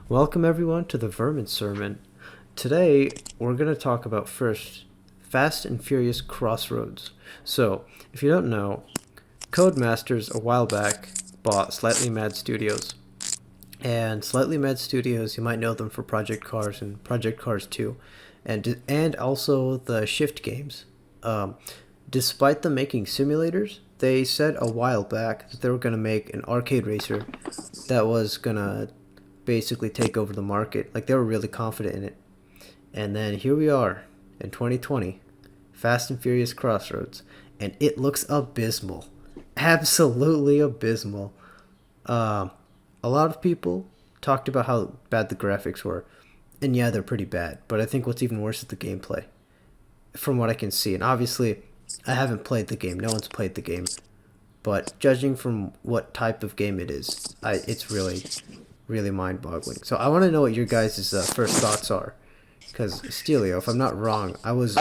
Welcome everyone to the Vermin Sermon. Today we're going to talk about first Fast and Furious Crossroads. So, if you don't know, Codemasters a while back bought Slightly Mad Studios. And Slightly Mad Studios, you might know them for Project Cars and Project Cars 2, and also the Shift games. Despite them making simulators, they said a while back that they were going to make an arcade racer that was going to basically take over the market. Like, they were really confident in it. And then here we are in 2020, Fast and Furious Crossroads, and it looks abysmal. Absolutely abysmal. A lot of people talked about how bad the graphics were, and yeah, they're pretty bad, but I think what's even worse is the gameplay, from what I can see. And obviously, I haven't played the game. No one's played the game. But judging from what type of game it is, it's really, really mind-boggling. So I want to know what your guys' first thoughts are. Because, Stelio, if I'm not wrong, I was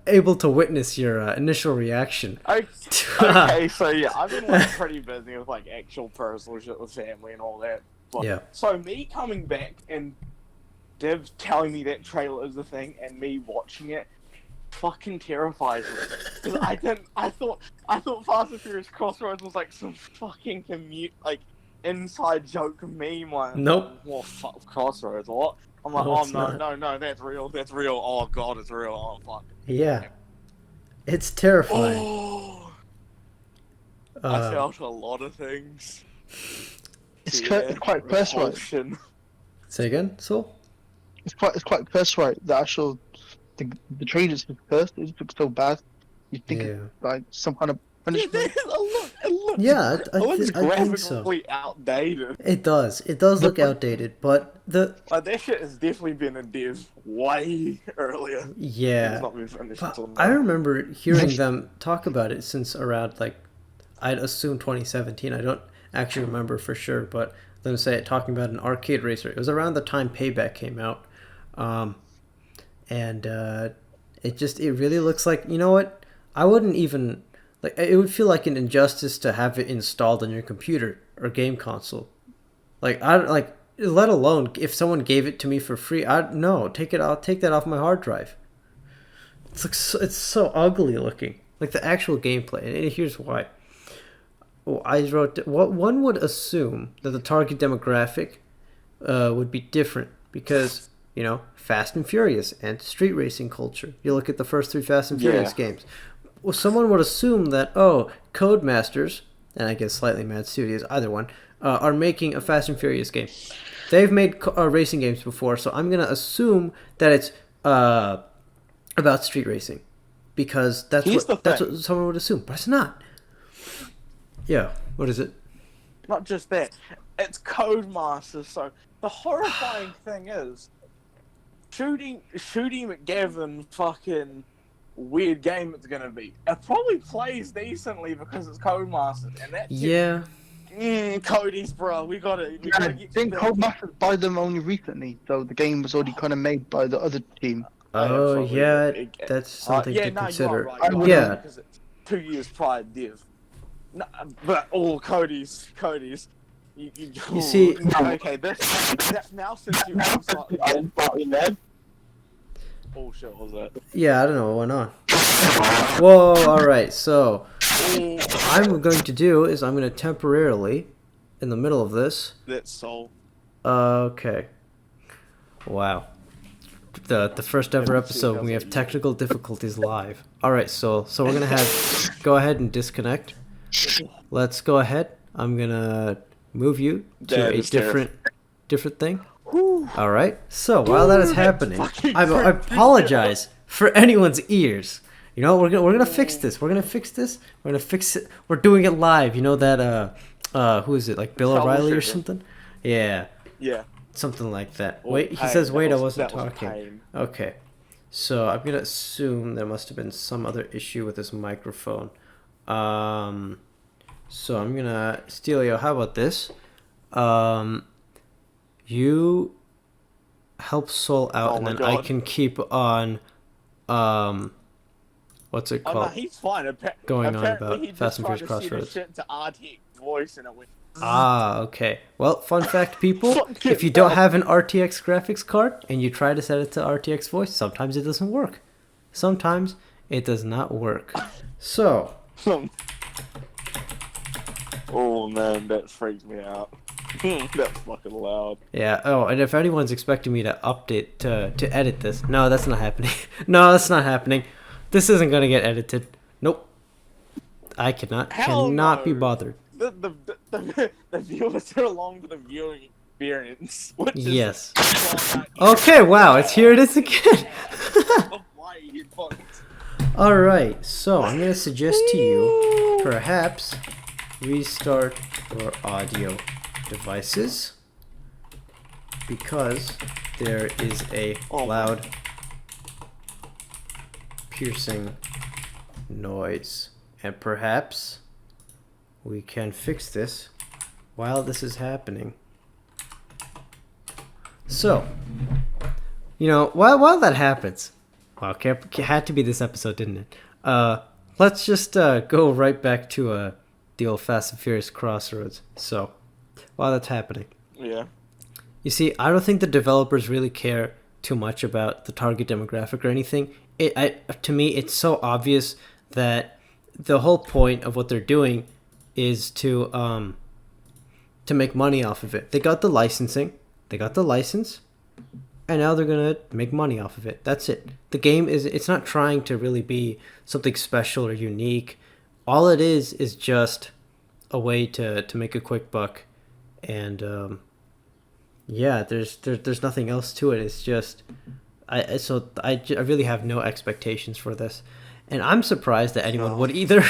able to witness your initial reaction. Okay, so yeah, I've been pretty busy with actual personal shit with family and all that. But, Yeah. So me coming back and Dev telling me that trailer is the thing and me watching it fucking terrifies me. Because I thought Fast and Furious Crossroads was some fucking inside joke meme. Nope. Well, fuck Crossroads, what? I'm like, no, that's real, oh god, it's real, oh fuck. Yeah. It's terrifying. Oh, I felt a lot of things. It's quite personal. Say again, Soul? It's quite personal. The actual the trailers at first, it looks so bad. You think it's like some kind of punishment. Yeah, I it looks think so. graphically outdated. It does look outdated, but that shit has definitely been in dev way earlier. Yeah. It's not been finished until now. I remember hearing them talk about it since around I'd assume 2017. I don't actually remember for sure, but them talking about an arcade racer. It was around the time Payback came out, and it really looks like, you know what? I wouldn't even it would feel like an injustice to have it installed on your computer or game console. Let alone if someone gave it to me for free. I'll take that off my hard drive. It's so ugly looking. The actual gameplay, and here's why. Well, I wrote what one would assume that the target demographic would be different because, Fast and Furious and street racing culture. You look at the first three Fast and Furious games. Well, someone would assume that, Codemasters, and I guess Slightly Mad Studios, either one, are making a Fast and Furious game. They've made racing games before, so I'm going to assume that it's about street racing. Because that's what someone would assume, but it's not. Yeah, what is it? Not just that, it's Codemasters, so the horrifying thing is, shooting McGavin fucking weird game it's gonna be. It probably plays decently because it's Codemasters, and that's Cody's, bro. We gotta Didn't Codemasters buy them only recently, so the game was already kind of made by the other team. Oh yeah, that's something to consider. Right, because it's 2 years prior to Div. No, but all Cody's. You see, okay, that's now since you have slightly mad. Oh shit, what was that? Yeah, I don't know what went on. Whoa, alright, so what I'm going to do is I'm going to temporarily, in the middle of this... That's so... Okay. Wow. The first ever episode when we have technical difficulties live. Alright, so we're going to go ahead and disconnect. Let's go ahead. I'm going to move you to a different thing. Alright, so while that is happening, I apologize for anyone's ears. We're gonna fix this. We're gonna fix it. We're doing it live. You know that who is it? Bill O'Reilly or something? Yeah. Yeah. Something like that. Wait, he says wait, I wasn't talking. Okay. So I'm gonna assume there must have been some other issue with this microphone. So I'm gonna Stelio, how about this? You help Soul out, and then God. I can keep on, what's it called? Oh, no, he's fine. Going on apparently about Fast and Furious Crossroads. Shit to RTX voice, and it went Ah, okay. Well, fun fact, people, Fuck if you it, don't no. have an RTX graphics card and you try to set it to RTX voice, sometimes it doesn't work. Sometimes it does not work. So, Oh man, that freaked me out. That's fucking loud. yeah. Oh, and if anyone's expecting me to update to edit this, no, that's not happening. No, that's not happening. This isn't gonna get edited. Nope. I Hell cannot be no. bothered. The viewers are along for the viewing experience. Which Yes. Is Okay. Wow. It's here. It is again. of my earphones. All right. So I'm gonna suggest to you, perhaps, restart your audio devices because there is a loud, piercing noise, and perhaps we can fix this while this is happening. So, while that happens, well, it had to be this episode, didn't it? Let's just go right back to the old Fast and Furious Crossroads. So, while that's happening, Yeah. you see, I don't think the developers really care too much about the target demographic or anything. To me, it's so obvious that the whole point of what they're doing is to make money off of it. They got the licensing, they got the license, and now they're gonna make money off of it. That's it. The game it's not trying to really be something special or unique. All it is just a way to make a quick buck, and yeah, there's nothing else to it. It's just I really have no expectations for this, and I'm surprised that anyone would either.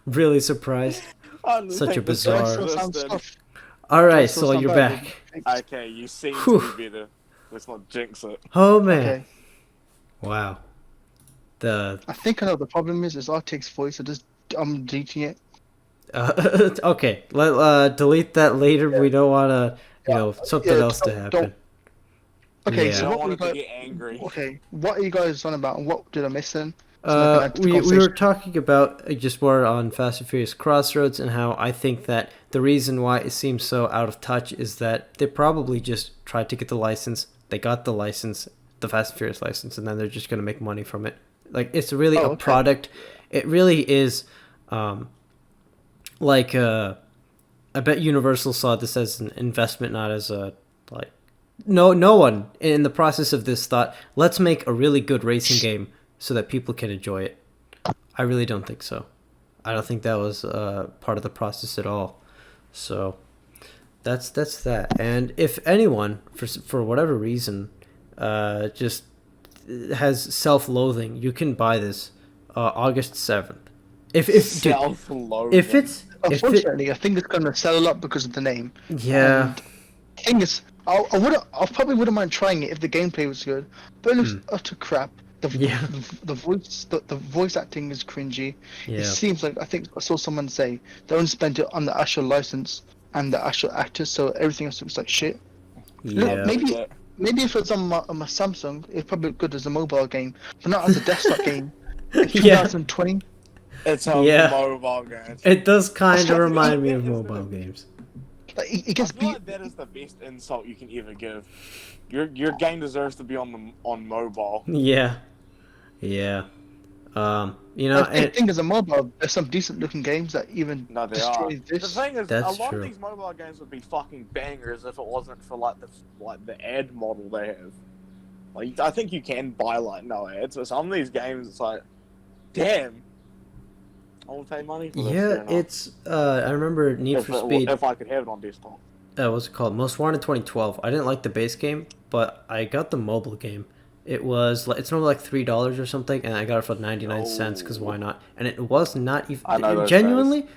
Really surprised. Such a bizarre. All right, so you're back. Okay, you seem to be better. Let's not jinx it. Oh man! Okay. Wow. I think I know the problem is RTX voice. I'm deleting it. Okay. Delete that later. We don't want to, something else to happen. Okay, Yeah. so I what don't were you want it to guys? get angry. Okay, what are you guys on about? And what did I miss then? We were talking about just more on Fast and Furious Crossroads and how I think that the reason why it seems so out of touch is that they probably just tried to get the license. They got the license, the Fast and Furious license, and then they're just going to make money from it. Like, it's really a product. It really is, I bet Universal saw this as an investment, not as a, no one in the process of this thought, let's make a really good racing game so that people can enjoy it. I really don't think so. I don't think that was part of the process at all. So that's that. And if anyone, for whatever reason, just has self-loathing, you can buy this August 7th. If Self-loathing. Unfortunately, I think it's gonna sell a lot because of the name. Yeah. And thing is, I probably wouldn't mind trying it if the gameplay was good, but it looks utter crap. The voice acting is cringy. Yeah. It seems like, I think I saw someone say they only spent it on the actual license and the actual actors, so everything else looks like shit. Yeah. Look, maybe if it's on my Samsung, it's probably good as a mobile game, but not as a desktop game. It's 2020. It's a mobile game. It does kind of remind me of mobile games. Like, it gets I feel like that is the best insult you can ever give. Your game deserves to be on mobile. Yeah. Yeah. I think as a mobile, there's some decent looking games that even destroy this. The thing is, That's a lot true. of these mobile games would be fucking bangers if it wasn't for the ad model they have. Like, I think you can buy no ads, but some of these games it's like, damn, I will pay money for this. Yeah, it's I remember Need for Speed. If I could have it on desktop. What's it called? Most Wanted 2012. I didn't like the base game, but I got the mobile game. It's normally like $3 or something, and I got it for 99 cents because why not? And it was not even genuinely.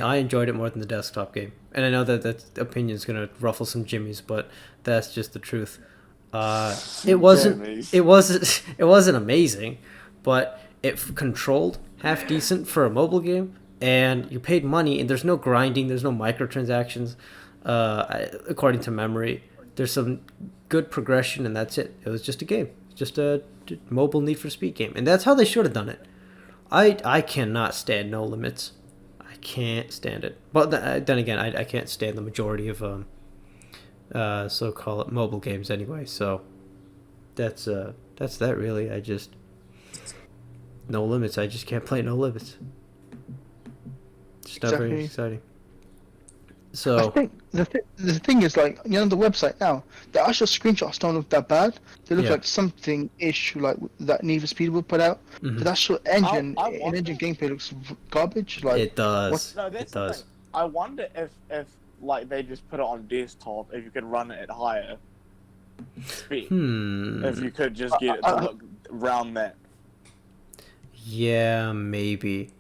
I enjoyed it more than the desktop game. And I know that opinion is gonna ruffle some jimmies, but that's just the truth. It wasn't amazing, but it controlled half decent for a mobile game, and you paid money, and there's no grinding, there's no microtransactions. According to memory, there's some good progression, and that's it. It was just a game, just a mobile Need for Speed game, and that's how they should have done it. I cannot stand No Limits. I can't stand it. But then again, I can't stand the majority of so-called mobile games anyway. So that's that really. I just No Limits. I just can't play No Limits. It's not very exciting. I So think the thing is, like, you know, the website now, the actual screenshots don't look that bad. They look Yeah. like something ish like that Need for Speed would put out. mhm. The actual engine, I in-engine wonder- gameplay looks garbage. Like, It does. No, It that's the does. thing. I wonder if like they just put it on desktop, if you could run it at higher speed. If you could just get it to look around that. Yeah, maybe.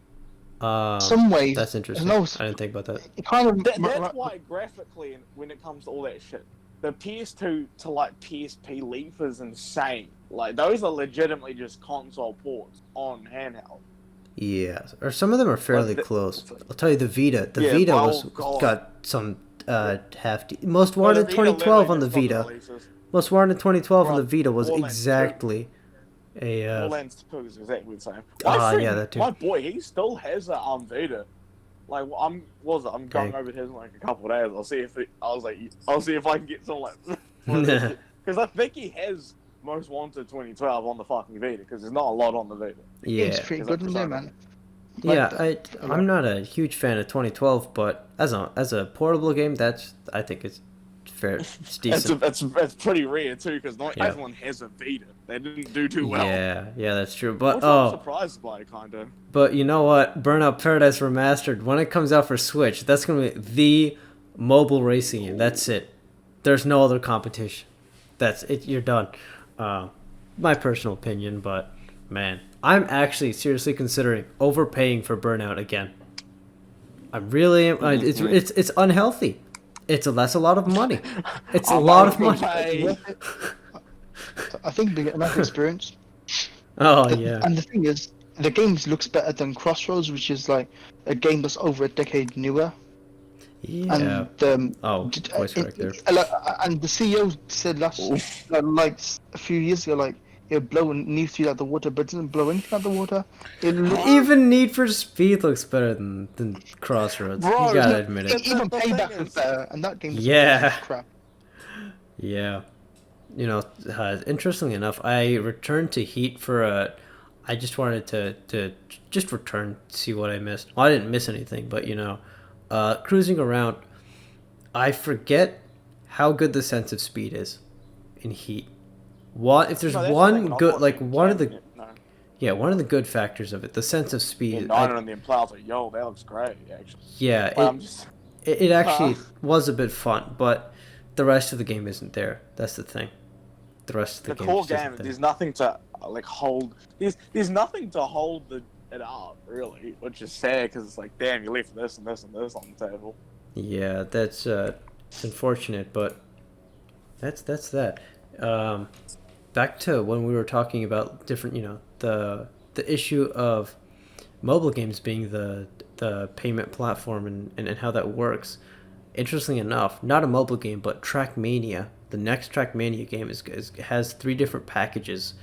some ways, That's interesting. no, I didn't think about that. it kind of That's why graphically, when it comes to all that shit, the PS2 to like PSP leap is insane. Like those are legitimately just console ports on handheld. Yeah, or some of them are fairly close. I'll tell you, the Vita. The Yeah, Vita oh, God. got some most Well, wanted the Vita 2012 on the literally just Vita. got releases. Most wanted 2012 on Bro, the Vita was Borderlands exactly a. Borderlands 2 is exactly the same. Yeah, that too. My boy, he still has a Vita. Like I'm going over to his in like a couple of days. I'll see if I can get some like because I think he has Most Wanted 2012 on the fucking Vita because there's not a lot on the Vita. it's Yeah, pretty good in there, man. yeah. I'm not a huge fan of 2012, but as a portable game, I think it's fair. It's decent. It's pretty rare too because not Yeah. everyone has a Vita. They didn't do too well. Yeah, that's true. But Which I'm surprised by, kind of. But you know what? Burnout Paradise Remastered, when it comes out for Switch, that's going to be the mobile racing game. That's it. There's no other competition. That's it. You're done. My personal opinion, but man, I'm actually seriously considering overpaying for Burnout again. I really am. It's unhealthy. That's a lot of money. It's a lot of money. I think they get enough experience. Oh yeah. And the thing is, the game looks better than Crossroads, which is like a game that's over a decade newer. Yeah. And voice correct there. and the CEO said like a few years ago, like it'll blow Need through like the water, but it doesn't blow anything out the water. Even Need for Speed looks better than Crossroads. Bro, You gotta admit it. Even The thing Payback is- is better, and that game Yeah. crap. Yeah. You know, interestingly enough, I returned to Heat for I just wanted to just return to see what I missed. Well, I didn't miss anything, but you know, cruising around, I forget how good the sense of speed is in Heat. If there's No, that's the one thing, good, like one of the No. one of the good factors of it, the sense of Yeah, speed. no, on the implied, I was like, yo, that looks great, actually. Yeah, But I'm just it actually was a bit fun, but the rest of the game isn't there. That's the thing. The rest of the the game core just isn't game. there. There's nothing to like hold. There's nothing to hold it up really, which is sad because it's like, damn, you left this and this and this on the table. Yeah, that's it's unfortunate, but that's that. Back to when we were talking about different, you know, the issue of mobile games being the payment platform and how that works. Interestingly enough, not a mobile game, but Trackmania. The next Trackmania game has 3 different packages,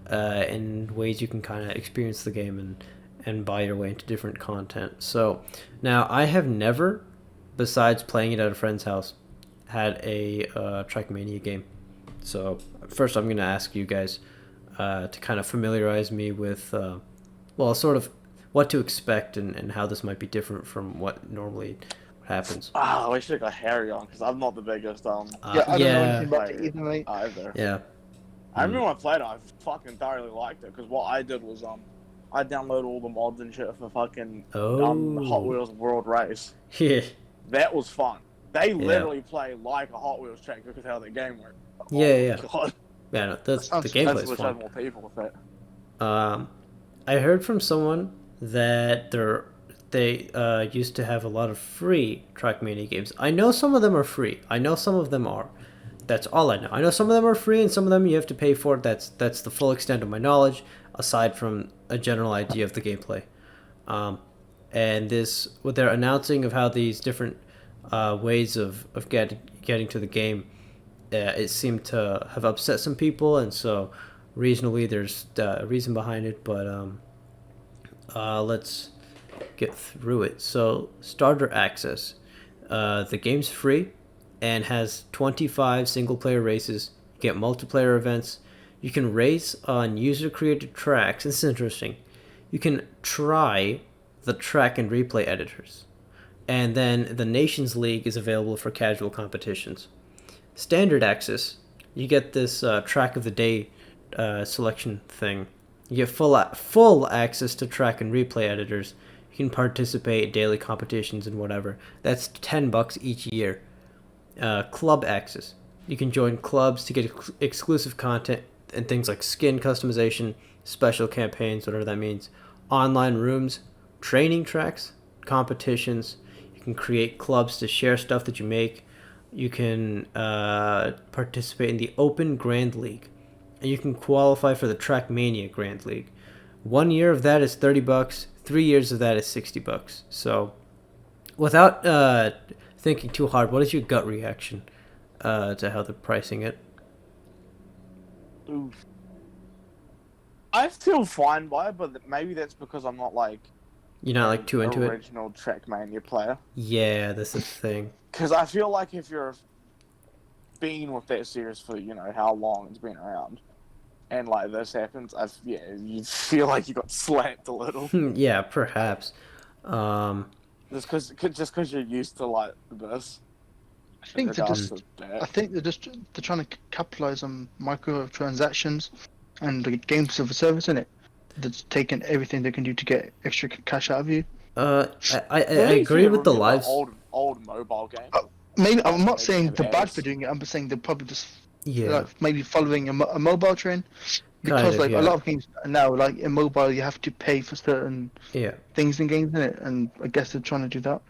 and ways you can kind of experience the game and buy your way into different content. So now I have never, besides playing it at a friend's house, had a Trackmania game. So first I'm going to ask you guys to kind of familiarize me with, sort of what to expect and how this might be different from what normally happens. Ah, I should have got Harry on because I'm not the biggest Yeah, I don't know anything about it either, mate. either. Yeah. I remember when I played it, I fucking thoroughly liked it because what I did was I downloaded all the mods and shit for fucking Hot Wheels World Race. Yeah. That was fun. They literally play like a Hot Wheels track because of how the game works. Yeah. God. Yeah, no, the Sounds gameplay That's is what fun. had more people with it. I heard from someone that they used to have a lot of free Trackmania games. I know some of them are free. I know some of them are. That's all I know. I know some of them are free and some of them you have to pay for. That's the full extent of my knowledge, aside from a general idea of the gameplay. And this, what they're announcing of how these different ways of getting to the game, it seemed to have upset some people, and so reasonably there's a reason behind it. But let's get through it. So starter access, the game's free and has 25 single player races. You get multiplayer events. You can race on user created tracks. This is interesting. You can try the track and replay editors. And then the Nations League is available for casual competitions. Standard access, you get this track of the day selection thing. You get full access to track and replay editors. You can participate in daily competitions and whatever. That's $10 each year. Club access, you can join clubs to get exclusive content and things like skin customization, special campaigns, whatever that means. Online rooms, training tracks, competitions. You can create clubs to share stuff that you make. You can participate in the Open Grand League, and you can qualify for the Trackmania Grand League. 1 year of that is $30. 3 years of that is $60. So, without thinking too hard, what is your gut reaction to how they're pricing it? Oof. I feel fine by it, but maybe that's because I'm not like You're not like too into it? original Trackmania player. Yeah, that's the thing. Because I feel like if you're been with that series for how long it's been around, and like this happens, you feel like you got slapped a little. Yeah, perhaps. Just because you're used to like this. I think they're trying to capitalize on microtransactions and the games of a service in it. That's taking everything they can do to get extra cash out of you. I agree with the lives. Old mobile game. Maybe I'm not saying they're bad for doing it. I'm just saying they're probably just maybe following a mobile trend, because a lot of games now, like in mobile, you have to pay for certain things in games, in it, and I guess they're trying to do that.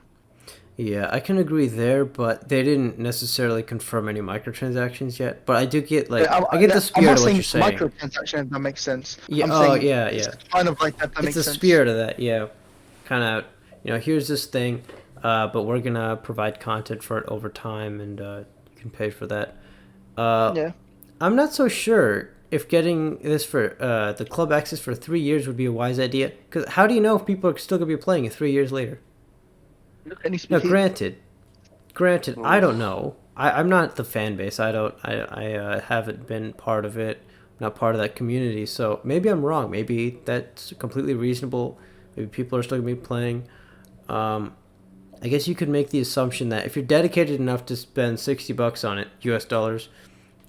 Yeah, I can agree there, but they didn't necessarily confirm any microtransactions yet. But I do get I get the spirit of what you're saying. Microtransactions, that makes sense. Yeah. It's kind of like that. That makes sense. It's the spirit of that. Yeah, kind of. Here's this thing, but we're gonna provide content for it over time, and you can pay for that. I'm not so sure if getting this for the club access for 3 years would be a wise idea. Because how do you know if people are still gonna be playing it 3 years later? Now, granted, I don't know. I'm not the fan base. I haven't been part of it. I'm not part of that community. So maybe I'm wrong. Maybe that's completely reasonable. Maybe people are still gonna be playing. I guess you could make the assumption that if you're dedicated enough to spend $60 on it, US dollars,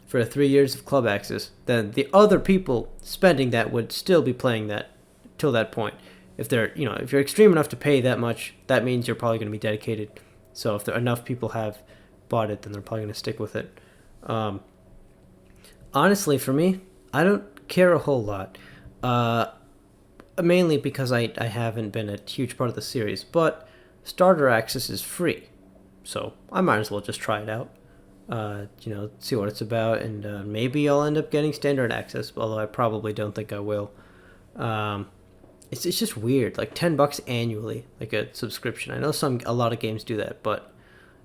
for 3 years of club access, then the other people spending that would still be playing that till that point. If you're extreme enough to pay that much, that means you're probably going to be dedicated. So if enough people have bought it, then they're probably going to stick with it. Honestly, for me, I don't care a whole lot. Mainly because I haven't been a huge part of the series. But starter access is free, so I might as well just try it out. See what it's about, and maybe I'll end up getting standard access, although I probably don't think I will. It's just weird, like $10 annually, like a subscription. I know a lot of games do that, but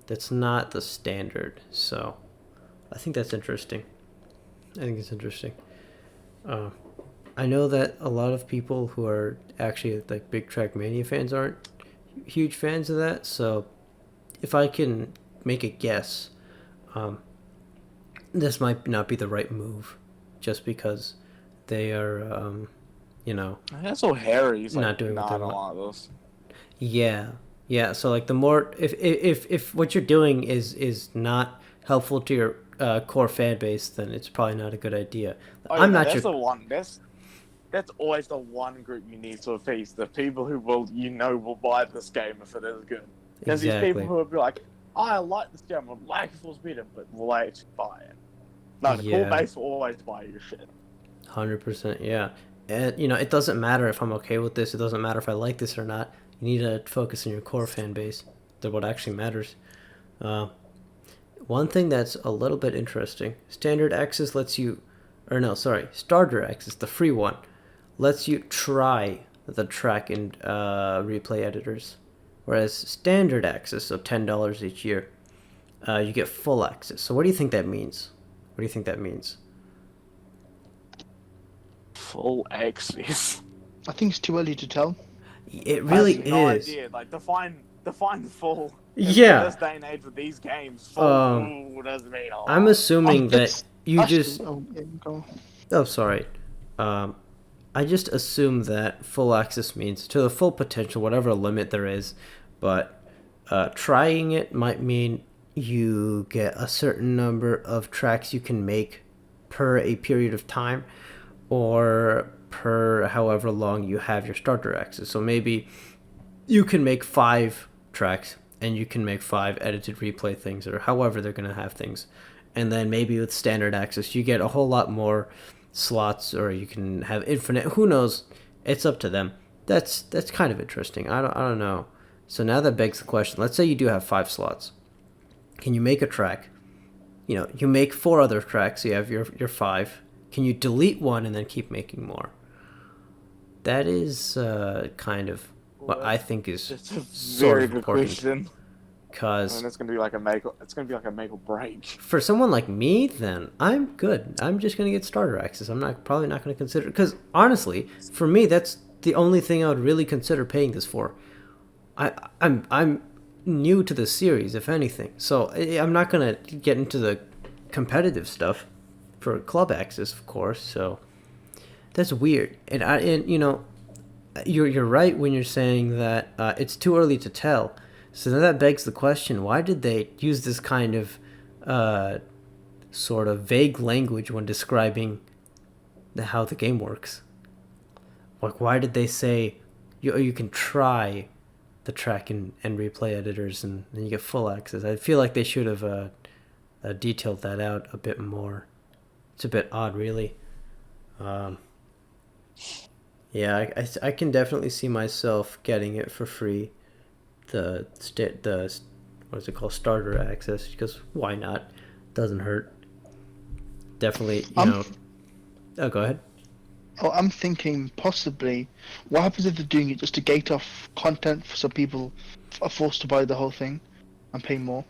that's not the standard. So I think that's interesting. I know that a lot of people who are actually like big Trackmania fans aren't huge fans of that. So if I can make a guess, this might not be the right move, just because they are, That's so hairy. He's not doing what they I don't want. want this. Yeah. So like the more, if what you're doing is not helpful to your core fan base, then it's probably not a good idea. I'm not that's sure. The one. That's always the one group you need to appease. The people who will buy this game if it is good. There's these people who will be like, I like this game, I'd like if it was better, but will I actually buy it? No, the core base will always buy your shit. 100%, yeah. And, it doesn't matter if I'm okay with this, it doesn't matter if I like this or not. You need to focus on your core fan base. That's what actually matters. One thing that's a little bit interesting, Starter Access, the free one, lets you try the track and replay editors. Whereas Standard Access, so $10 each year, you get full access. So what do you think that means? Full access. I think it's too early to tell. It really I have no is. idea. Like define full. Yeah. In this day and age with these games, full doesn't mean a lot. I'm assuming that you actually, just. go. Oh, sorry. I just assume that full access means to the full potential, whatever limit there is. But trying it might mean you get a certain number of tracks you can make per a period of time, or per however long you have your starter access. So maybe you can make 5 tracks and you can make 5 edited replay things, or however they're going to have things. And then maybe with standard access you get a whole lot more slots, or you can have infinite. Who knows? It's up to them. That's kind of interesting. I don't know. So now that begs the question. Let's say you do have 5 slots. Can you make a track? You make 4 other tracks. So you have your 5. Can you delete one and then keep making more? That is kind of what I think is sort of important. Because it's gonna be like a make or break. For someone like me, then I'm good. I'm just gonna get starter access. I'm probably not gonna consider, because honestly, for me, that's the only thing I would really consider paying this for. I'm new to the series, if anything, so I'm not gonna get into the competitive stuff for club access, of course. So that's weird, and you're right when you're saying that it's too early to tell. So then that begs the question: why did they use this kind of sort of vague language when describing how the game works? Like, why did they say you can try the track and replay editors and then you get full access? I feel like they should have detailed that out a bit more. It's a bit odd, really. Yeah, I can definitely see myself getting it for free. The what is it called, starter access, because why not? Doesn't hurt. Definitely, Oh, go ahead. Oh, I'm thinking possibly, what happens if they're doing it just to gate off content so people are forced to buy the whole thing and pay more?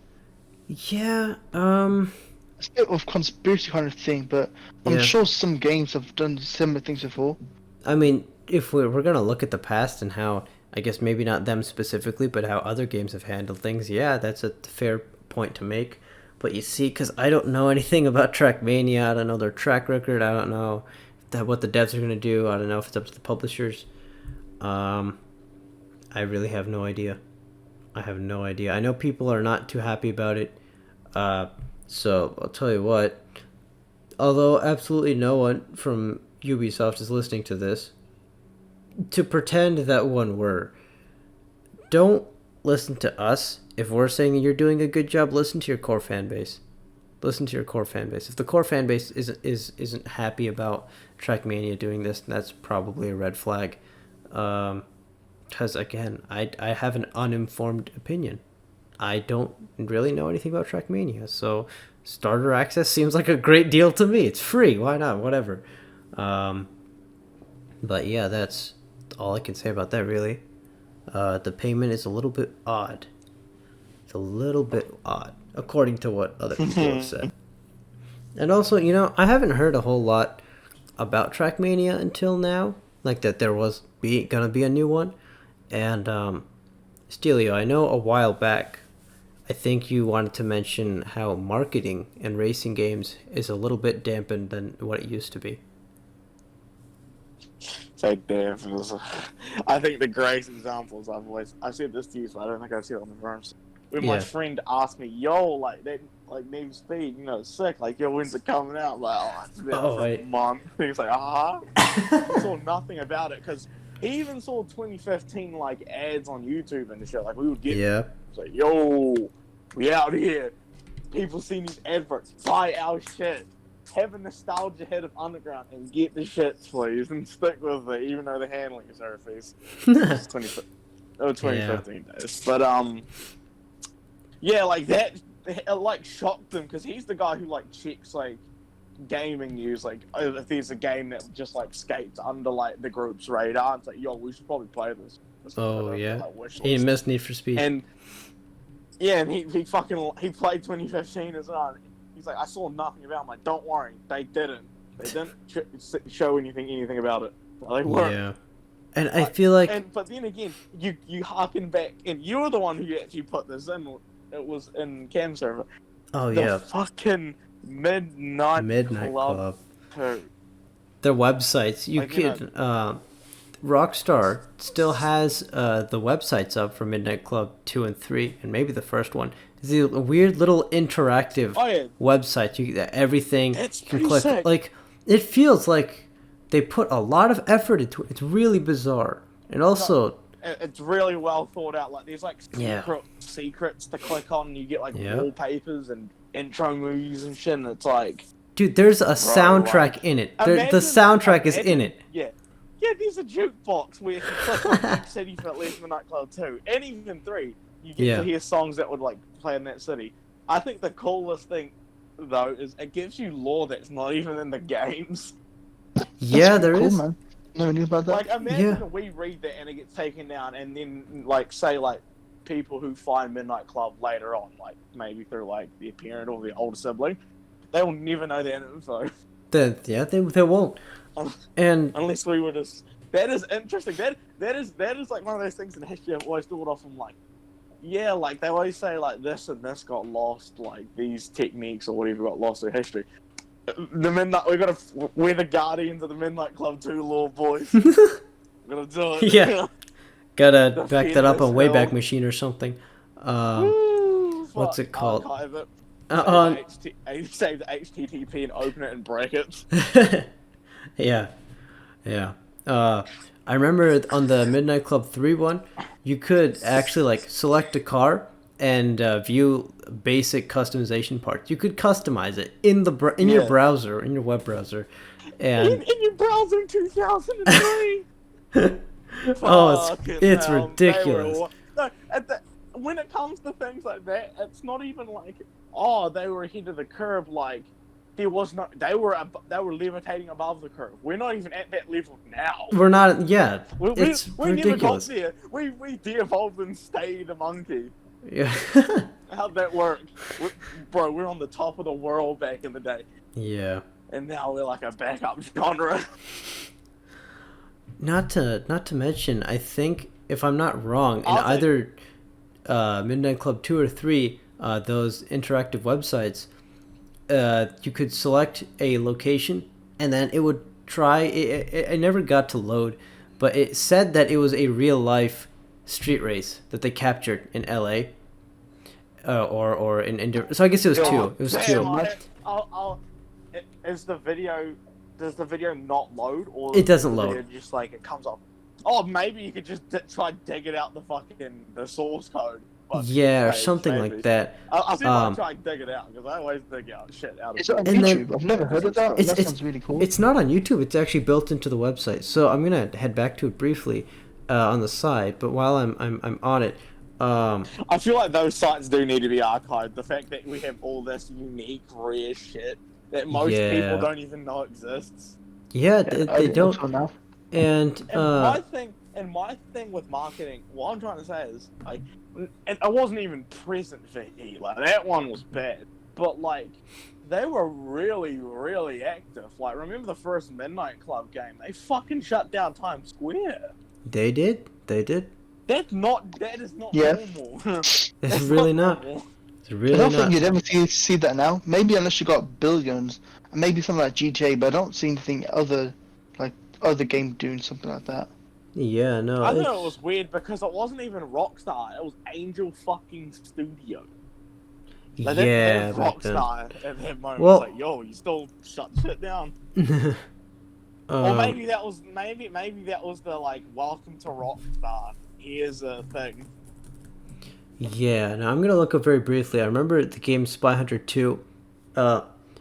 Yeah, It's a bit of a conspiracy kind of thing, but I'm sure some games have done similar things before. I mean, if we're gonna look at the past and how, I guess maybe not them specifically, but how other games have handled things, yeah, that's a fair point to make. But you see, because I don't know anything about Trackmania, I don't know their track record, I don't know what the devs are going to do, I don't know if it's up to the publishers. I really have no idea. I know people are not too happy about it. So I'll tell you what, although absolutely no one from Ubisoft is listening to this, to pretend that one were, don't listen to us. If we're saying that you're doing a good job, listen to your core fan base. If the core fan base isn't happy about Trackmania doing this, that's probably a red flag. Because again, I have an uninformed opinion. I don't really know anything about Trackmania, so starter access seems like a great deal to me. It's free, why not? Whatever. But yeah, that's all I can say about that, really. The payment is a little bit odd. According to what other people have said. And also, I haven't heard a whole lot about Trackmania until now, like that there was gonna be a new one. And Stelio, I know a while back, I think you wanted to mention how marketing in racing games is a little bit dampened than what it used to be. I think the greatest examples I've said this to you, so I don't think I've said it on the forums. When my friend asked me, "Yo, like Need for Speed, sick. Like, yo, when's it coming out?" I'm like, it's been for a month. He's like, He saw nothing about it, because he even saw 2015 like ads on YouTube and shit. Like, we would get, it's like, "Yo, we out here. People see these adverts. Buy our shit. Have a nostalgia hit of Underground and get the shits, please, and stick with it, even though the handling is horrific." 2015 days. But yeah, like that, it like shocked him, because he's the guy who like checks like gaming news, like if there's a game that just like skates under like the group's radar, it's like, yo, we should probably play this. He missed Need for Speed. And yeah, and he played 2015 as well. He's like, I saw nothing about it. I'm like, don't worry, they didn't show anything about it. They weren't. Yeah. And I feel like, but then again, you harken back, and you were the one who actually put this in. It was in Cam server. oh yeah, The fucking Midnight Club. 2. Their websites. You Like, could. Rockstar still has the websites up for Midnight Club 2 and 3, and maybe the first one. It's a weird little interactive website. Everything it's you can click. sick. Like, it feels like they put a lot of effort into it. It's really bizarre. And also... It's really well thought out. Like, there's, like, secrets to click on, and you get, like, wallpapers and intro movies and shit, and it's like... Dude, there's a soundtrack in it. The soundtrack is in it. Yeah. Yeah, there's a jukebox where if you click on each city for at least Midnight Club 2, and even 3, you get to hear songs that would, like, play in that city. I think the coolest thing, though, is it gives you lore that's not even in the games. Yeah, there is. Man. Never knew about that. Like, imagine we read that and it gets taken down, and then, like, say, like, people who find Midnight Club later on, like, maybe through, like, their parent or their older sibling, they will never know that info. They won't. And unless we were just... That is interesting. That is, like, one of those things in history I've always thought of from, like, yeah, like, they always say, like, this and this got lost, like, these techniques or whatever got lost through history. We're the guardians of the Midnight Club 2 lore, boys. We're gonna do it. Yeah. Gotta back that up on Wayback Machine or something. What's it called? Archive it. Save the HTTP and open it in brackets. Yeah. I remember on the Midnight Club 3 one, you could actually, like, select a car and view basic customization parts. You could customize it in your browser, in your web browser, and in your browser in 2003. it's ridiculous. When it comes to things like that, it's not even like, they were ahead of the curve. Like, there was no, they were levitating above the curve. We're not even at that level now. We're not. Yeah, it's we ridiculous. Never got there. We de-evolved and stayed a monkey. Yeah. How'd that work? We're on the top of the world back in the day. Yeah. And now we're like a backup genre. Not to mention, I think, if I'm not wrong, in either Midnight Club 2 or 3, those interactive websites, you could select a location, and then it would try... It never got to load, but it said that it was a real-life street race that they captured in LA, or in so I guess it was two. It was two. Does the video not load, or it doesn't load? Just like it comes up. Maybe you could just try digging out the source code. Yeah, or something like that. I'll see if I try and dig it out, because I always dig out shit out of it. Is it on YouTube? I've never heard of that. That sounds really cool. It's not on YouTube. It's actually built into the website. So I'm gonna head back to it briefly on the side. But while I'm on it, I feel like those sites do need to be archived. The fact that we have all this unique, rare shit that most people don't even know exists. Yeah, they don't. And my thing with marketing, what I'm trying to say is, like, and I wasn't even present for E. Like, that one was bad, but like, they were really, really active. Like, remember the first Midnight Club game? They fucking shut down Times Square. They did. That is not normal. It's really not. It's really not. I don't think you'd ever see that now. Maybe unless you got Billions, and maybe something like GTA, but I don't see anything other game doing something like that. Yeah, no. I thought it was weird because it wasn't even Rockstar. It was Angel fucking Studio. Like, yeah, Rockstar at that moment. Well, was like, yo, you still shut shit down. Or maybe that was the, like, welcome to Rockstar. Here's a thing. Yeah, now I'm gonna look up very briefly. I remember the game Spy Hunter 2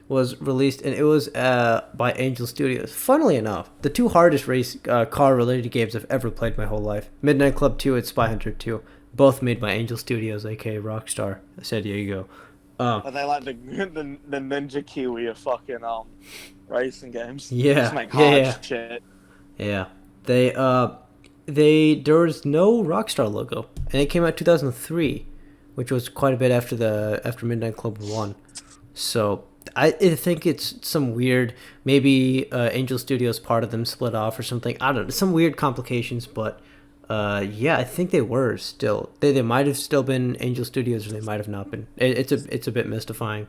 was released, and it was by Angel Studios. Funnily enough, the two hardest race car-related games I've ever played my whole life: Midnight Club 2 and Spy Hunter 2, both made by Angel Studios, aka Rockstar, San Diego. Are they like the Ninja Kiwi of fucking racing games? Yeah, just make hard shit. Yeah, there was no Rockstar logo, and it came out 2003, which was quite a bit after Midnight Club 1. So I think it's some weird, maybe Angel Studios part of them split off or something. I don't know, some weird complications, but yeah, I think they were still. They might have still been Angel Studios, or they might have not been. It's a bit mystifying.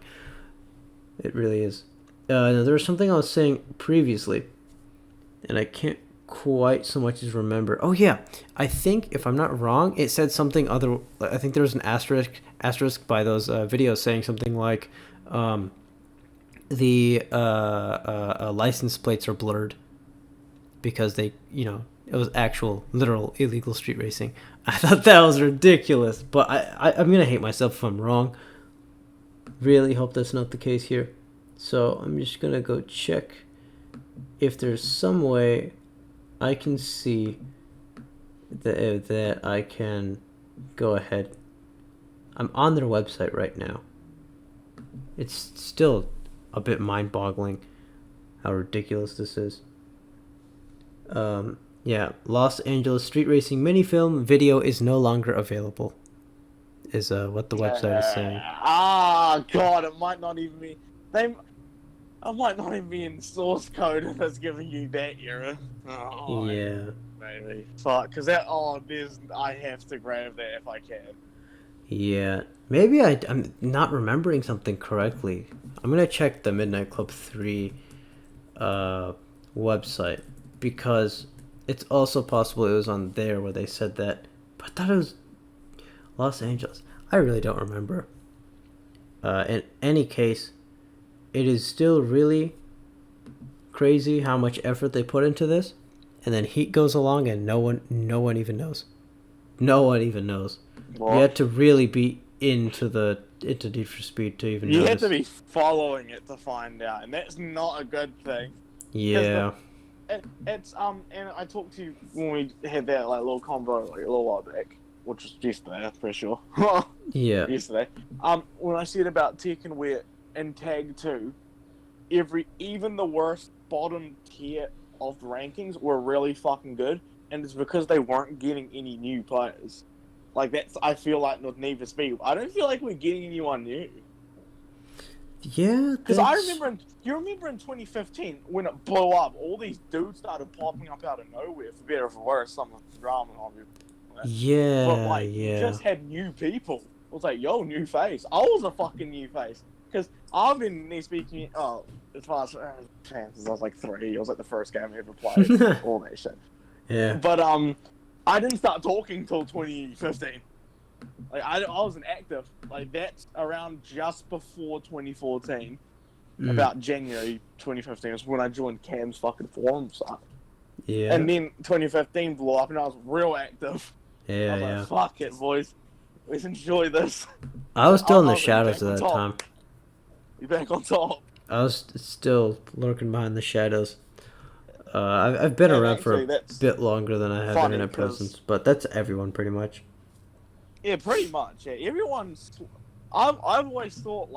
It really is. There was something I was saying previously, and I can't quite so much as remember. Oh yeah, I think if I'm not wrong, it said something other. I think there was an asterisk by those videos saying something like, the license plates are blurred because they, it was actual, literal, illegal street racing. I thought that was ridiculous, but I'm gonna hate myself if I'm wrong. Really hope that's not the case here. So I'm just gonna go check if there's some way I can see that I can go ahead. I'm on their website right now. It's still a bit mind-boggling how ridiculous this is. Yeah, Los Angeles street racing minifilm video is no longer available, is what the website is saying. God, it might not even be. I might not even be in source code if it's giving you that error. Oh, yeah. Maybe. Fuck, because I have to grab that if I can. Yeah. Maybe I'm not remembering something correctly. I'm going to check the Midnight Club 3 website, because it's also possible it was on there where they said that. But I thought it was Los Angeles. I really don't remember. In any case, it is still really crazy how much effort they put into this, and then Heat goes along and no one even knows. No one even knows. Well, you had to really be into Need for Speed to even you notice. had to be following it to find out, and that's not a good thing. Yeah. It's and I talked to you when we had that little convo a little while back, which was yesterday, I'm pretty sure. Yeah. Yesterday. When I said about Tekken where in Tag 2, even the worst bottom tier of the rankings were really fucking good, and it's because they weren't getting any new players. I feel like with Need for Speed, I don't feel like we're getting anyone new. Yeah, because I remember, you remember in 2015 when it blew up, all these dudes started popping up out of nowhere, for better or for worse, some of the drama, obviously. Yeah, but you just had new people. It was like, yo, new face. I was a fucking new face. Because I've been Need for Speed, as far as chances, I was like 3. It was like the first game I ever played. All that shit. Yeah. But I didn't start talking till 2015. I wasn't active. That's around just before 2014. About January 2015 is when I joined Cam's fucking forum site. Yeah. And then 2015 blew up and I was real active. Yeah, I was like, fuck it, boys. Let's enjoy this. I was still in the shadows at that time. You back on top. I was still lurking behind the shadows. I've been around for a bit longer than I have internet presence, but that's everyone pretty much. Yeah, pretty much. Yeah, everyone's. I've always thought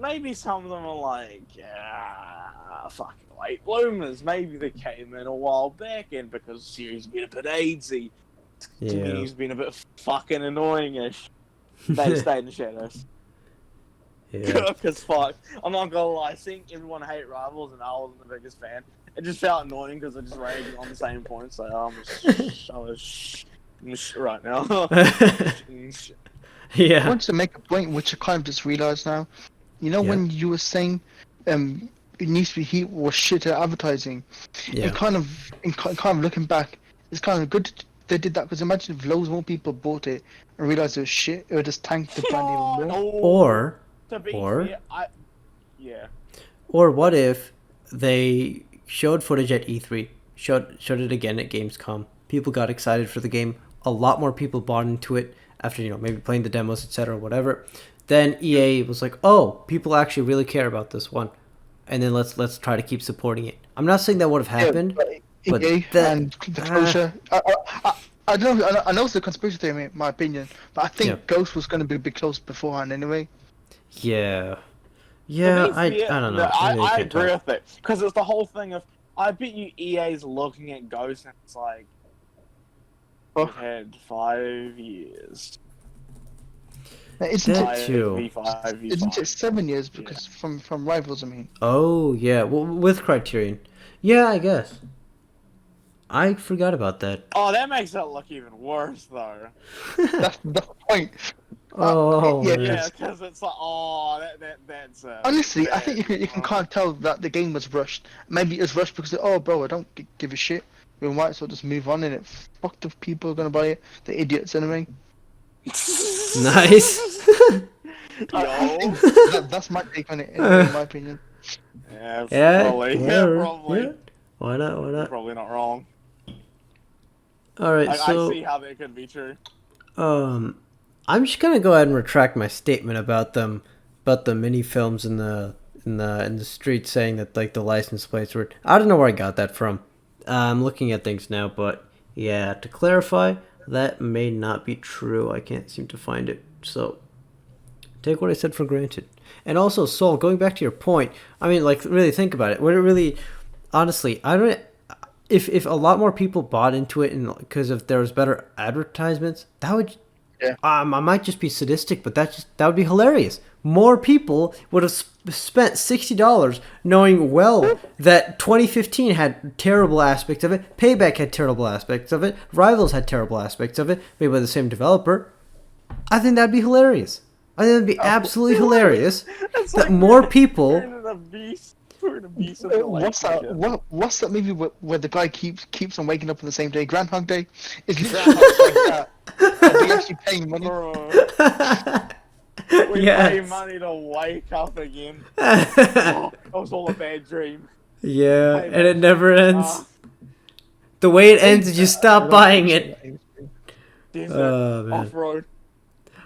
maybe some of them are fucking late bloomers. Maybe they came in a while back, and because the series been a bit AIDSy, community's been a bit fucking annoying-ish. They stay in the shadows. Yeah. Because fuck, I'm not gonna lie, seeing everyone hate Rivals and I wasn't the biggest fan, it just felt annoying because I just ragging on the same points. So I'm right now. Yeah. I want to make a point which I kind of just realised now. When you were saying it needs to be Heat was shit at advertising. Yeah. And kind of looking back, it's kind of good they did that, because imagine if loads more people bought it and realised it was shit, it would just tank the brand even more. Or what if they showed footage at E3, showed it again at Gamescom. People got excited for the game. A lot more people bought into it after maybe playing the demos, etc., whatever. Then EA was like, "Oh, people actually really care about this one, and then let's try to keep supporting it." I'm not saying that would have happened, but EA and the closure. I don't know. I know it's a conspiracy theory, in my opinion, but I think Ghost was going to be a bit close beforehand anyway. Yeah. Yeah, I don't know. I agree with it, because it's the whole thing of, I bet you EA's looking at Ghost and it's like, we've had 5 years. Isn't That it? too. Isn't it 7 years? Because from Rivals, I mean. Oh yeah, well, with Criterion. Yeah, I guess. I forgot about that. Oh, that makes it look even worse, though. That's the point. Oh yeah, man. Yeah, because it's like, oh, that's honestly, I think you can kind of tell that the game was rushed. Maybe it was rushed because bro, I don't give a shit. We might as well just move on in it. Fuck the people are gonna buy it. The idiots anyway. Nice. Yo. That's my take on it. Anyway, in my opinion. Yeah, Yeah, probably. whatever. Yeah, probably. Yeah. Why not? Why You're not? probably not wrong. All right, I so see how that could be true. I'm just gonna go ahead and retract my statement about the mini films in the street saying that like the license plates were. I don't know where I got that from. I'm looking at things now, but yeah, to clarify, that may not be true. I can't seem to find it, so take what I said for granted. And also, Soul, going back to your point, I mean, like, really think about it. Would it really, honestly, I don't. If a lot more people bought into it, and because if there was better advertisements, that would. Yeah. I might just be sadistic, but that would be hilarious. More people would have spent $60 knowing well that 2015 had terrible aspects of it, Payback had terrible aspects of it, Rivals had terrible aspects of it, made by the same developer. I think that'd be hilarious. I think that'd be absolutely hilarious that like more people. What's that? What's that movie where the guy keeps on waking up on the same day? Groundhog Day. Is literally like that. Are they actually paying money? We pay money to wake up again. That was all a bad dream. Yeah, and it never ends. The way it ends is you stop buying it. Oh, man. Off-road.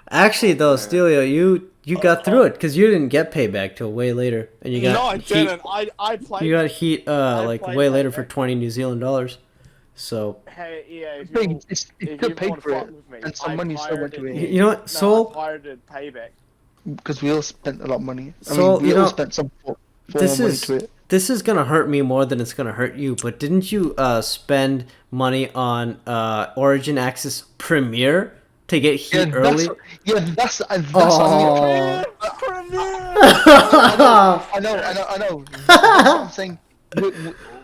Actually, though, Stelio, you got through it because you didn't get Payback till way later, and you got No, I Heat. didn't. I played. You got Heat like played way later Payback. for $20 New Zealand dollars. So Hey, yeah, if It's you still paid want for to it, fuck with me, and some money still went to it. you know what, Soul? I pirated Payback. Because we all spent a lot of money. So, we all spent some form of money to it. This is gonna hurt me more than it's gonna hurt you. But didn't you spend money on Origin Access Premiere to get Heat early? That's Oh. I know. That's what I'm saying.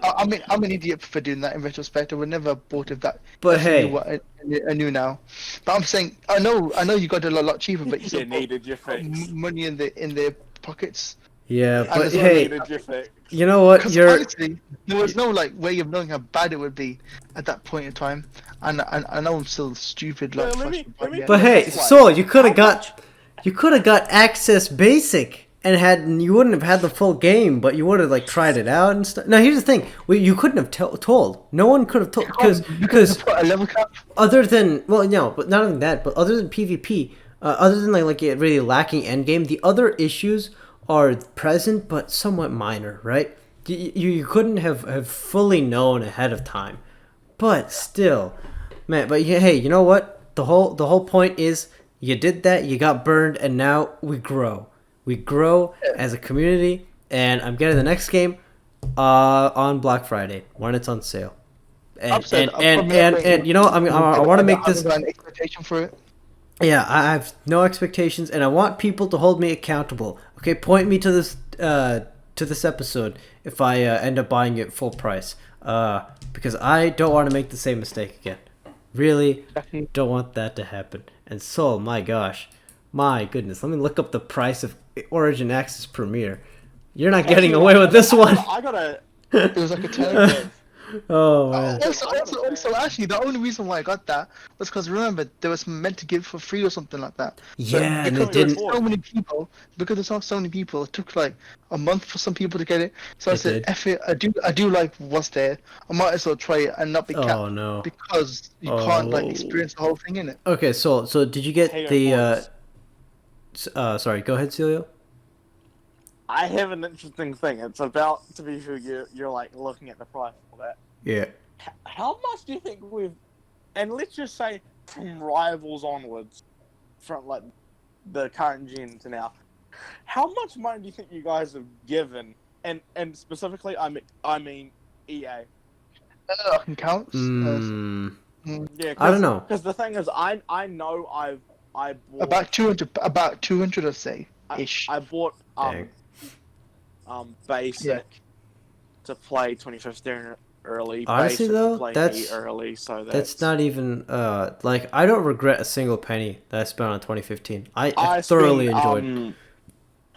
I mean, I'm an idiot for doing that in retrospect. I would never have bought it that. But hey, what I knew now. But I'm saying, I know you got it a lot cheaper, but you still needed your fix. Money in their pockets. Yeah, but And hey, you know what? Honestly, there was no like way of knowing how bad it would be at that point in time. And I know I'm still stupid. Like, but hey, Soul, you could have got Access Basic. And you wouldn't have had the full game, but you would have like tried it out and stuff. Now here's the thing: you couldn't have told. No one could have told because other than but not only that, but other than PvP, other than like a really lacking endgame, the other issues are present but somewhat minor, right? You couldn't have fully known ahead of time, but still, man. But hey, you know what? The whole point is you did that, you got burned, and now we grow. We grow as a community, and I'm getting the next game on Black Friday when it's on sale. And you know, I want to make this. An expectation for it. Yeah, I have no expectations, and I want people to hold me accountable. Okay, point me to this episode if I end up buying it full price. Because I don't want to make the same mistake again. Really, don't want that to happen. And Soul, my gosh. My goodness, let me look up the price of Origin Access Premiere. You're not getting away with this one. It was like a 10. Oh man. Also, actually, the only reason why I got that was because remember they was meant to give for free or something like that. Yeah, and because they didn't. So many people, because there's so many people, it took like a month for some people to get it. So I said, "F it, I do like what's there. I might as well try it and not be capped." Oh no. Because you can't like experience the whole thing in it. Okay, so did you get the? Sorry, go ahead, Celio. I have an interesting thing. It's about to be sure you're like looking at the price for that. Yeah. How much do you think and let's just say from Rivals onwards, from like the current gen to now, how much money do you think you guys have given? And specifically, I mean EA. I can count. Yeah, I don't know. Because the thing is, I know I've I bought About 200, I'd say, ish. I bought basic to play 2015 early. Honestly, basic though, to play that's Heat early. So that's not even like I don't regret a single penny that I spent on 2015. I spent, thoroughly enjoyed.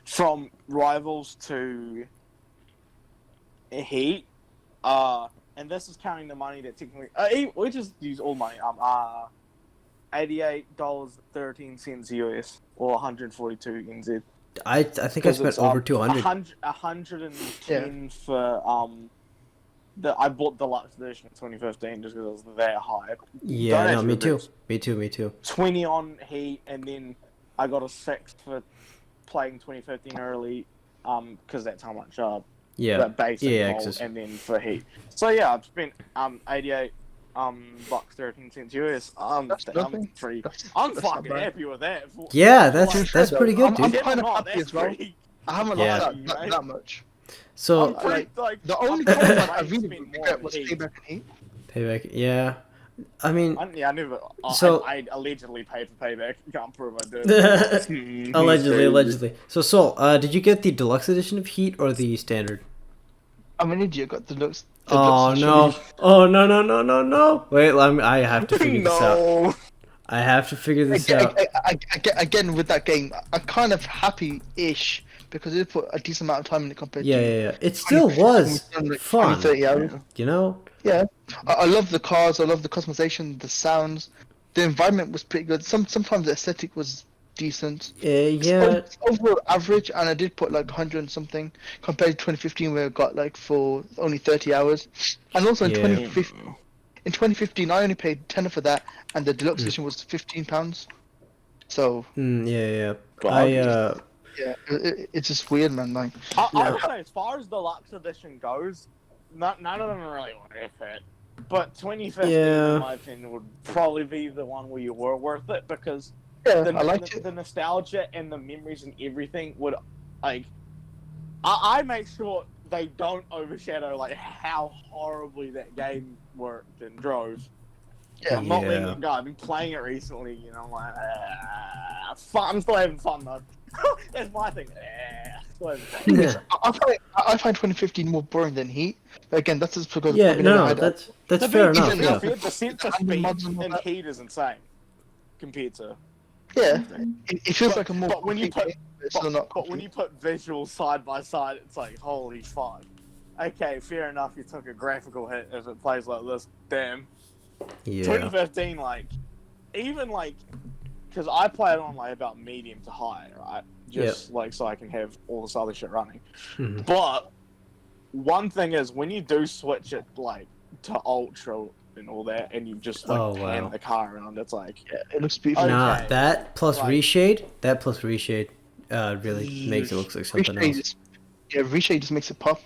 From Rivals to Heat, and this is counting the money that technically we just use all money. $88.13 US or 142 NZ. I think I spent over 200. 110 for I bought the deluxe edition in 2015 just because it was that high. Yeah, no, me too. Me too. 20 on Heat, and then I got a 6 for playing 2015 early, because that's how much the basic mold, and then for Heat. So yeah, I've spent 88 bucks 13 cents US. I'm fucking happy with that. Yeah, that's pretty good, dude. I'm kind of happy as well. I haven't lost that much. So the only time I really regret was Payback and Heat. Payback, yeah. I mean, I allegedly paid for Payback. Can't prove I did. allegedly. So, Sol, did you get the deluxe edition of Heat or the standard? I'm an idiot. Got the looks. Oh no! Oh no! Wait, I have to figure this out. I have to figure this out. Again, with that game, I'm kind of happy-ish because it put a decent amount of time in it compared to. Yeah. It still was fun. 30 hours. You know? Yeah. I love the cars. I love the customization, the sounds. The environment was pretty good. Sometimes the aesthetic was decent. Yeah. It's overall average, and I did put like 100 and something compared to 2015 where I got like for only 30 hours. And also in 2015 I only paid 10 for that, and the deluxe edition was £15. So yeah. It's just weird, man. Like I would say, as far as the deluxe edition goes, none of them are really worth it. But 2015, in my opinion, would probably be the one where you were worth it, because the nostalgia and the memories and everything would, like, I make sure they don't overshadow like how horribly that game worked and drove. Yeah, I'm not letting it go. I've been playing it recently, you know, like, I'm still having fun though. That's my thing. I find 2015 more boring than Heat. Again, that's just because that's fair enough. Yeah. The sense of speed in Heat is insane compared to. Yeah, it feels like a more. But when you put visuals side by side, it's like, holy fuck. Okay, fair enough. You took a graphical hit if it plays like this. Damn. Yeah. 2015, because I play it on like about medium to high, right? Just so I can have all this other shit running. Mm-hmm. But one thing is, when you do switch it like to ultra and all that, and you just pan the car around, it's like it looks beautiful. Nah, that plus reshade really makes it look like something else. Reshade just makes it pop.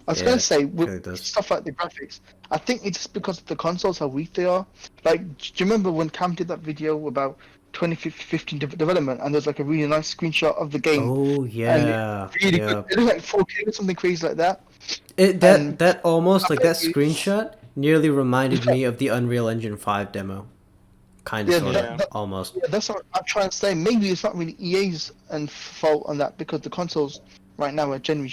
I was gonna say with stuff like the graphics, I think it's just because of the consoles, how weak they are. Like, do you remember when Cam did that video about 2015 development, and there's like a really nice screenshot of the game? Oh yeah, really good. It looked like 4K or something crazy like that. That almost like that screenshot nearly reminded me of the Unreal Engine 5 demo. Kind of, almost. Yeah, that's what I'm trying to say. Maybe it's not really EA's fault on that, because the consoles right now are generally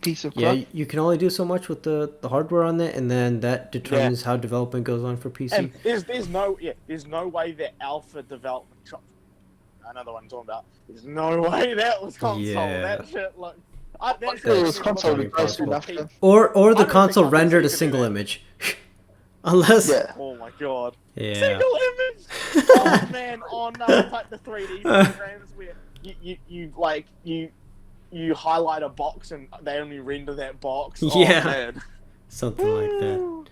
piece of crap. Yeah, you can only do so much with the hardware on it, and then that determines how development goes on for PC. And there's no way that alpha development shop, another one I'm talking about. There's no way that was console. That shit looked. Or the console rendered a single image. Unless. Yeah. Oh my god. Yeah. Single image. Oh man. Oh no. It's like the 3D programs where you highlight a box and they only render that box. Oh, man. Something like that.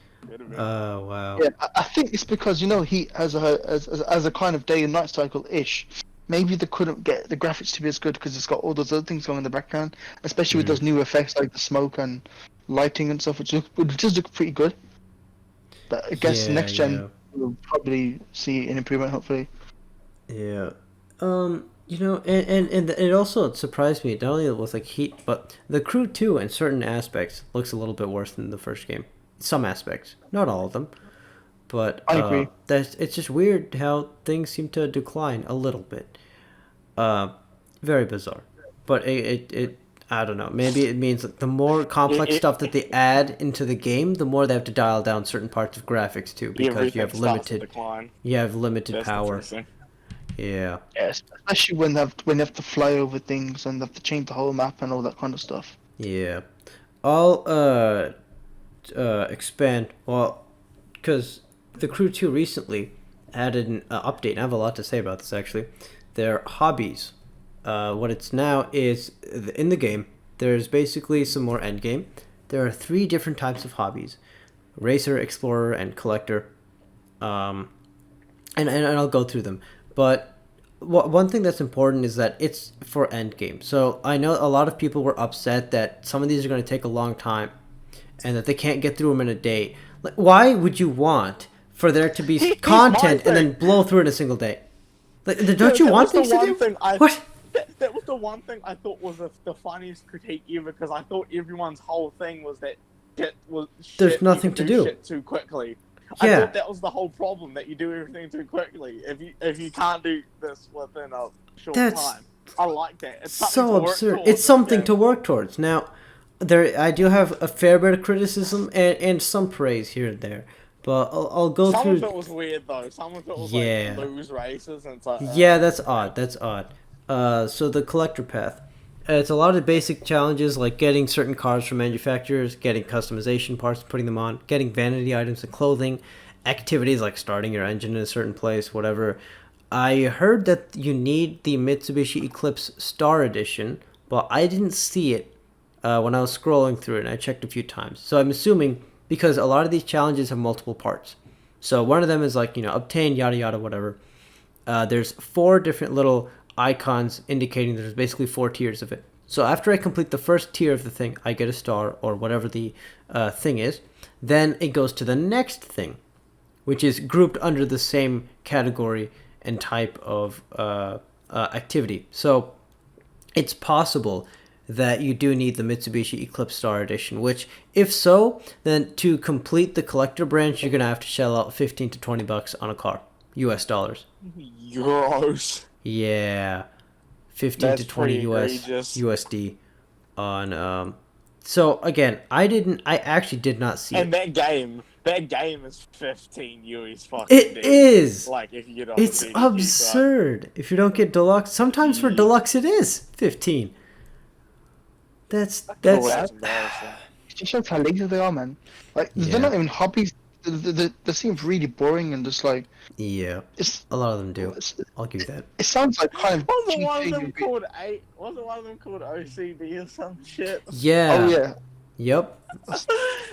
Oh wow. Yeah, I think it's because he has a kind of day and night cycle ish. Maybe they couldn't get the graphics to be as good because it's got all those other things going in the background, especially with those new effects like the smoke and lighting and stuff, which does look pretty good. But I guess next gen we'll probably see an improvement, hopefully. Yeah. And it also surprised me, not only with like Heat, but the Crew 2 in certain aspects looks a little bit worse than the first game. Some aspects, not all of them. But I agree. it's just weird how things seem to decline a little bit. Very bizarre. But it I don't know. Maybe it means that the more complex stuff that they add into the game, the more they have to dial down certain parts of graphics too, because you have limited power. Yeah. Yes, especially when they have to fly over things and they have to change the whole map and all that kind of stuff. Yeah. I'll expand, well, because the Crew 2 recently added an update. I have a lot to say about this, actually. Their hobbies. What it's now is, in the game, there's basically some more endgame. There are 3 different types of hobbies. Racer, Explorer, and Collector. And I'll go through them. But one thing that's important is that it's for endgame. So I know a lot of people were upset that some of these are going to take a long time and that they can't get through them in a day. Like, why would you want for there to be content and then blow through it in a single day? Like, don't you want things to do? What? That was the one thing I thought was the funniest critique ever, because I thought everyone's whole thing was that there's nothing to do. Shit too quickly. Yeah. I thought that was the whole problem, that you do everything too quickly. If you can't do this within a short time, I like that. It's so absurd. It's something to work towards. Now, I do have a fair bit of criticism and some praise here and there. But I'll go through. Some of it was weird though. Some of it was like lose races and it's like. Yeah, that's odd. That's odd. So the collector path. It's a lot of basic challenges like getting certain cars from manufacturers, getting customization parts, putting them on, getting vanity items and clothing, activities like starting your engine in a certain place, whatever. I heard that you need the Mitsubishi Eclipse Star Edition, but I didn't see it when I was scrolling through it, and I checked a few times. So I'm assuming, because a lot of these challenges have multiple parts. So one of them is like, obtain yada yada whatever. There's 4 different little icons indicating there's basically 4 tiers of it. So after I complete the first tier of the thing, I get a star or whatever the thing is. Then it goes to the next thing, which is grouped under the same category and type of activity. So it's possible that you do need the Mitsubishi Eclipse Star Edition, which, if so, then to complete the collector branch, you're going to have to shell out $15 to $20 on a car, US dollars. Euros. Yeah, 15 to 20 USD on so again, I actually did not see and it. that game is 15 US fucking It is. Like, if you get on it's absurd if you don't get deluxe. Sometimes for deluxe it is 15. That's embarrassing. It just shows how lazy they are, man. Like, they're not even hobbies. They seem really boring and just like. Yeah, a lot of them do. I'll give you that. It sounds like kind of. Wasn't one of them called OCD or some shit? Yeah. Oh yeah. Yep.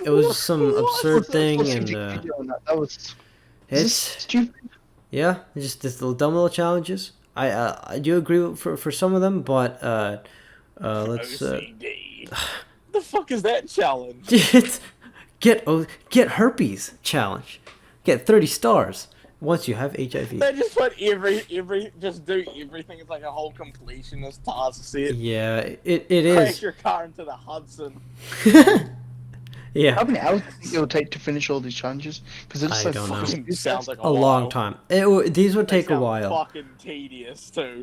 It was some absurd thing, and that was. It's stupid. Yeah, just this little dumb little challenges. I do agree for some of them, but let's. OCD. The fuck is that challenge? Get herpes challenge. Get 30 stars once you have HIV. They just put just do everything. It's like a whole completionist task set. Yeah, it is. Crash your car into the Hudson. Yeah. How many hours do you think it will take to finish all these challenges? Because it's I don't know. It sounds like a long time. These would take a while. Fucking tedious too.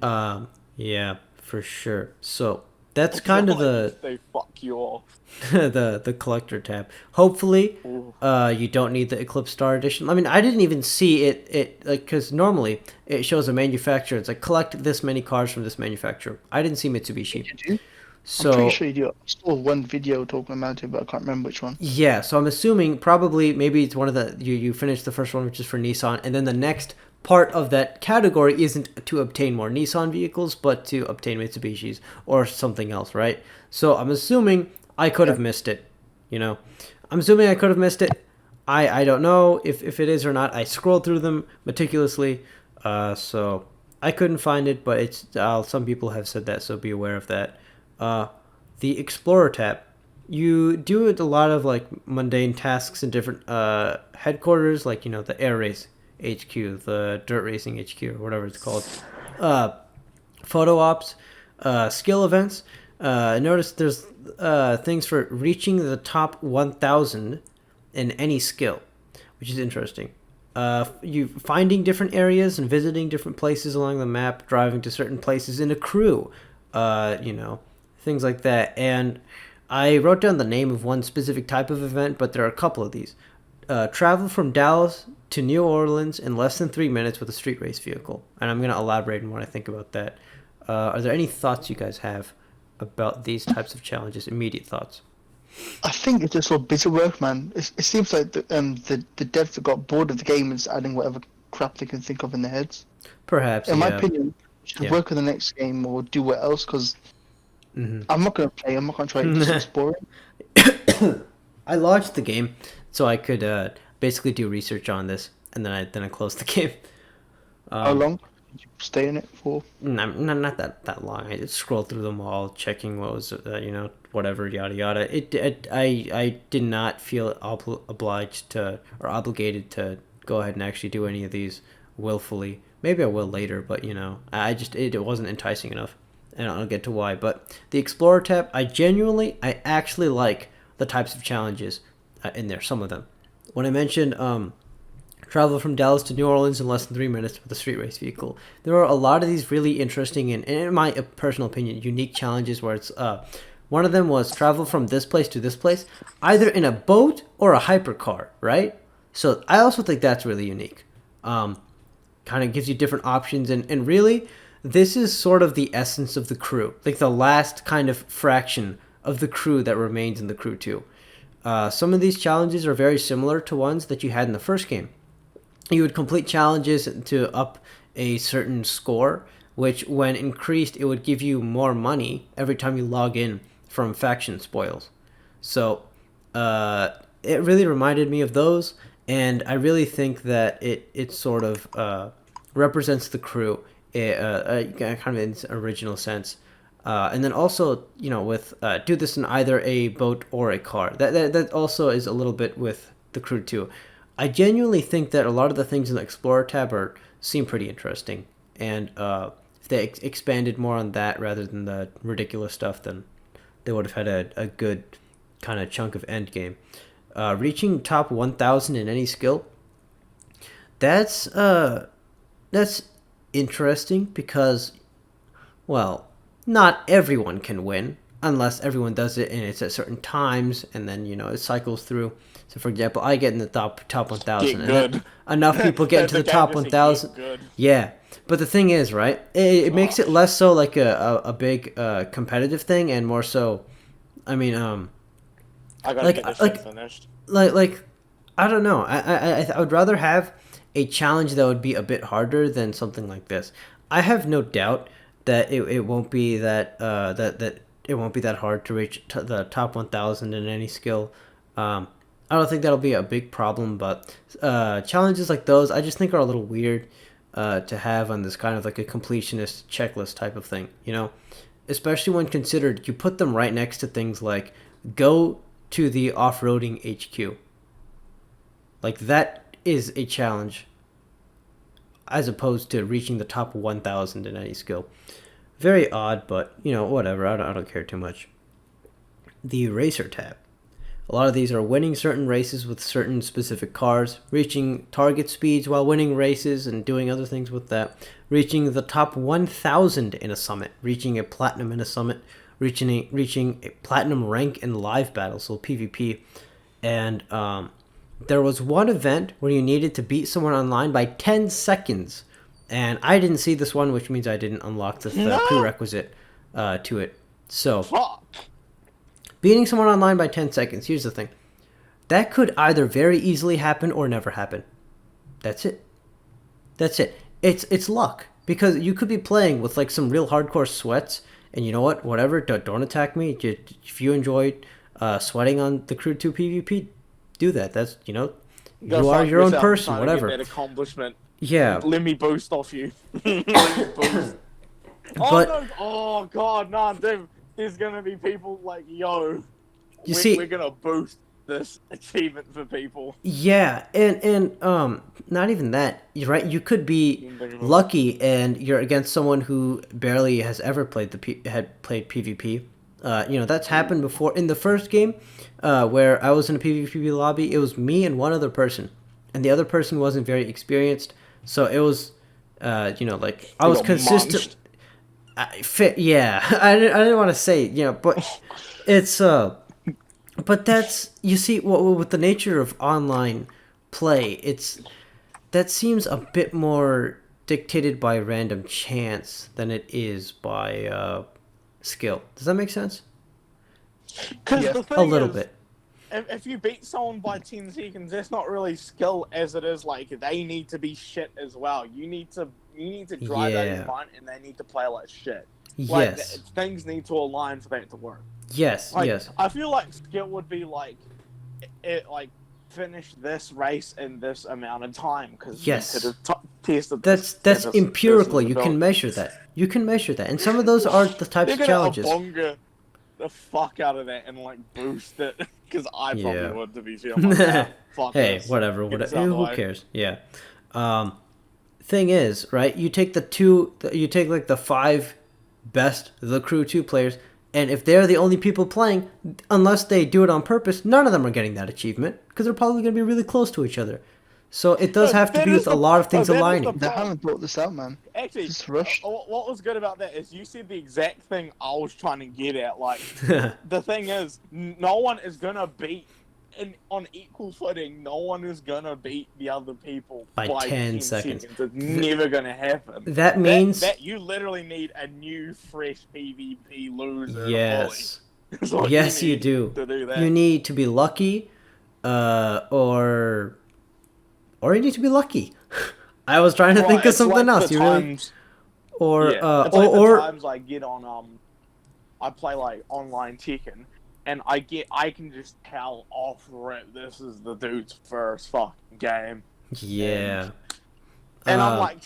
Yeah, for sure. So that's kind of they fuck you off. the collector tab. Hopefully, you don't need the Eclipse Star Edition. I mean, I didn't even see it like, because normally it shows a manufacturer. It's like, collect this many cars from this manufacturer. I didn't see Mitsubishi. Did you? So, I'm pretty sure you do. I saw one video talking about it, but I can't remember which one. Yeah, so I'm assuming maybe it's one of the you finished the first one, which is for Nissan, and then the next part of that category isn't to obtain more Nissan vehicles, but to obtain Mitsubishis or something else, right? So I'm assuming I could have missed it, I'm assuming I could have missed it. I don't know if it is or not. I scrolled through them meticulously, so I couldn't find it, but it's some people have said that, so be aware of that. The Explorer tab, you do a lot of like mundane tasks in different headquarters, like the Air Race HQ, the Dirt Racing HQ, or whatever it's called. Photo ops, skill events. Notice there's things for reaching the top 1,000 in any skill, which is interesting. you finding different areas and visiting different places along the map, driving to certain places in a crew, things like that. And I wrote down the name of one specific type of event, but there are a couple of these. Travel from Dallas to New Orleans in less than 3 minutes with a street race vehicle. And I'm going to elaborate on what I think about that. Are there any thoughts you guys have about these types of challenges? Immediate thoughts? I think it's just all busy work, man. It seems like the devs have got bored of the game and just adding whatever crap they can think of in their heads. Perhaps, in my opinion, should work on the next game or do what else, because I'm not going to play. I'm not going to try it. It's boring. I launched the game so I could basically do research on this, and then I closed the game. How long did you stay in it for? Not that long. I just scrolled through them all, checking what was whatever, yada yada. I did not feel obliged to or obligated to go ahead and actually do any of these willfully. Maybe I will later, but it wasn't enticing enough, and I'll get to why. But the Explorer tab, I actually like the types of challenges in there. Some of them, when I mentioned travel from Dallas to New Orleans in less than 3 minutes with a street race vehicle, there are a lot of these really interesting and in my personal opinion, unique challenges where it's one of them was travel from this place to this place, either in a boat or a hypercar, right? So I also think that's really unique. Kind of gives you different options, and really, this is sort of the essence of the crew, like the last kind of fraction of the crew that remains in the crew 2. Some of these challenges are very similar to ones that you had in the first game. You would complete challenges to up a certain score, which when increased, it would give you more money every time you log in from faction spoils. So it really reminded me of those, and I really think that it sort of represents the crew kind of in its original sense. And then also, with do this in either a boat or a car. That also is a little bit with the crew too. I genuinely think that a lot of the things in the Explorer tab seem pretty interesting, and if they expanded more on that rather than the ridiculous stuff, then they would have had a good kind of chunk of end game. Reaching top 1,000 in any skill, that's interesting because, well, not everyone can win unless everyone does it and it's at certain times, and then it cycles through. So, for example, I get in the top 1,000, and enough people get into the top 1,000. Yeah, but the thing is, right? It makes it less so like a big competitive thing, and more so. I mean, I gotta get this shit finished. Like, I don't know. I would rather have a challenge that would be a bit harder than something like this. I have no doubt that it won't be that it won't be that hard to reach the top 1,000 in any skill. I don't think that'll be a big problem, but challenges like those I just think are a little weird to have on this kind of like a completionist checklist type of thing, especially when considered you put them right next to things like go to the off-roading HQ. Like, that is a challenge as opposed to reaching the top 1,000 in any skill. Very odd, but whatever. I don't care too much. The racer tab. A lot of these are winning certain races with certain specific cars, reaching target speeds while winning races and doing other things with that, reaching the top 1,000 in a summit, reaching a platinum in a summit, reaching a platinum rank in live battles, so PvP. And there was one event where you needed to beat someone online by 10 seconds. And I didn't see this one, which means I didn't unlock the prerequisite to it. So, beating someone online by 10 seconds, here's the thing. That could either very easily happen or never happen. That's it. It's luck. Because you could be playing with like some real hardcore sweats, and you know what? Whatever, don't attack me. If you enjoyed sweating on the Crew 2 PvP, do that. That's, you are your own person, whatever. That accomplishment. Yeah. Let me boast off you. Oh god, no, dude. There's gonna be people like, we're gonna boost this achievement for people. Yeah, and not even that. You're right. You could be lucky, and you're against someone who barely has ever played played PvP. That's happened before in the first game, where I was in a PvP lobby. It was me and one other person, and the other person wasn't very experienced. So it was, like I was consistent. Yeah, I didn't want to say, but it's but that's, you see, with the nature of online play, that seems a bit more dictated by random chance than it is by skill. Does that make sense? Because Yeah. the thing A little is, bit. if you beat someone by 10 seconds, that's not really skill as it is like they need to be shit as well. You need to drive out in front, and they need to play like shit. Like, Yes. things need to align for that to work. Yes. Like, Yes. I feel like skill would be like, finish this race in this amount of time, because Yes. you could have tested That's empirical. You can measure that. You can measure that, and some of those are the types of challenges. Bonga the fuck out of that and like boost it, because I probably would, to be fair. Like, fuck Hey, this. whatever. Who way. cares? Yeah. Thing is, right? You take like the 5 best, the crew 2 players, and if they're the only people playing, unless they do it on purpose, none of them are getting that achievement, because they're probably going to be really close to each other. So it does have to be with a lot of things aligning. They haven't brought this out, man. Actually, Just rushed. What was good about that is you said the exact thing I was trying to get at. Like, the thing is, no one is gonna beat, on equal footing, no one is gonna beat the other people by 10 seconds. It's never gonna happen. That means that you literally need a new, fresh PvP loser. Yes. Yes, you do. To do that. You need to be lucky, or you need to be lucky. I was trying to think of something else. You really, or it's like the times I get on I play like online Tekken, and I can just tell off rip this is the dude's first fucking game. Yeah. And I'm like,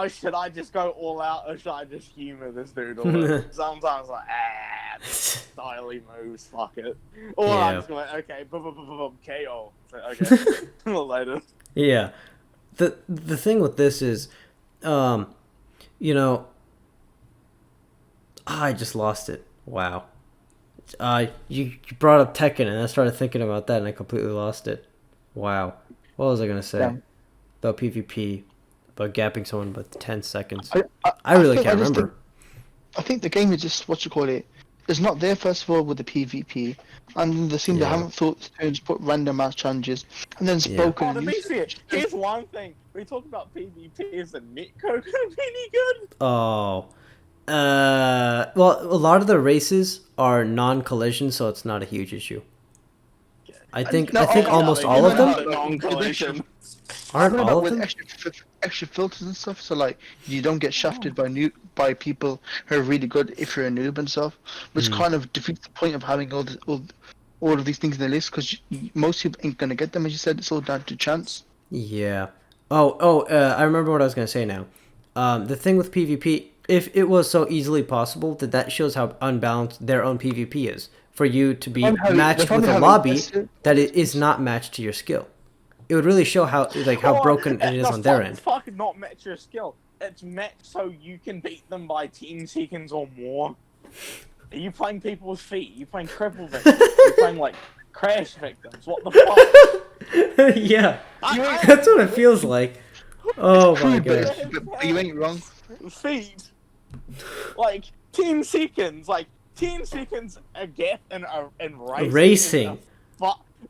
should I just go all out, or should I just humor this dude? Or sometimes like, styly moves, fuck it. Or I'm just like, okay, KO. So, okay, later. Yeah. The thing with this is, I just lost it. Wow. You brought up Tekken, and I started thinking about that, and I completely lost it. Wow. What was I gonna say? Yeah. About PvP, about gapping someone by 10 seconds. I really can't remember. I think the game is just, it's not there first of all with the PvP, and then they haven't thought to just put random match challenges, and then spoken. Oh, to be fair, here's one thing. We talk about PvP, is the netcode any good? Oh. Well, a lot of the races are non-collision, so it's not a huge issue. I think almost all of them. Non-collision. Aren't all of with them? extra filters and stuff, so like you don't get shafted by people who are really good if you're a noob and stuff, which kind of defeats the point of having all of these things in the list, because most people ain't gonna get them, as you said. It's all down to chance. Yeah. I remember what I was gonna say now. The thing with PvP, if it was so easily possible, that shows how unbalanced their own PvP is. For you to be matched with a lobby that it is not matched to your skill. It would really show how broken it is on their end. Fucking not match your skill. It's matched so you can beat them by 10 seconds or more. Are you playing people with feet? Are you playing cripple victims? Are you playing like crash victims? What the fuck? Yeah, that's what it feels like. Oh my god. But you ain't wrong. Feet. Like 10 seconds. Like 10 seconds a gap in racing.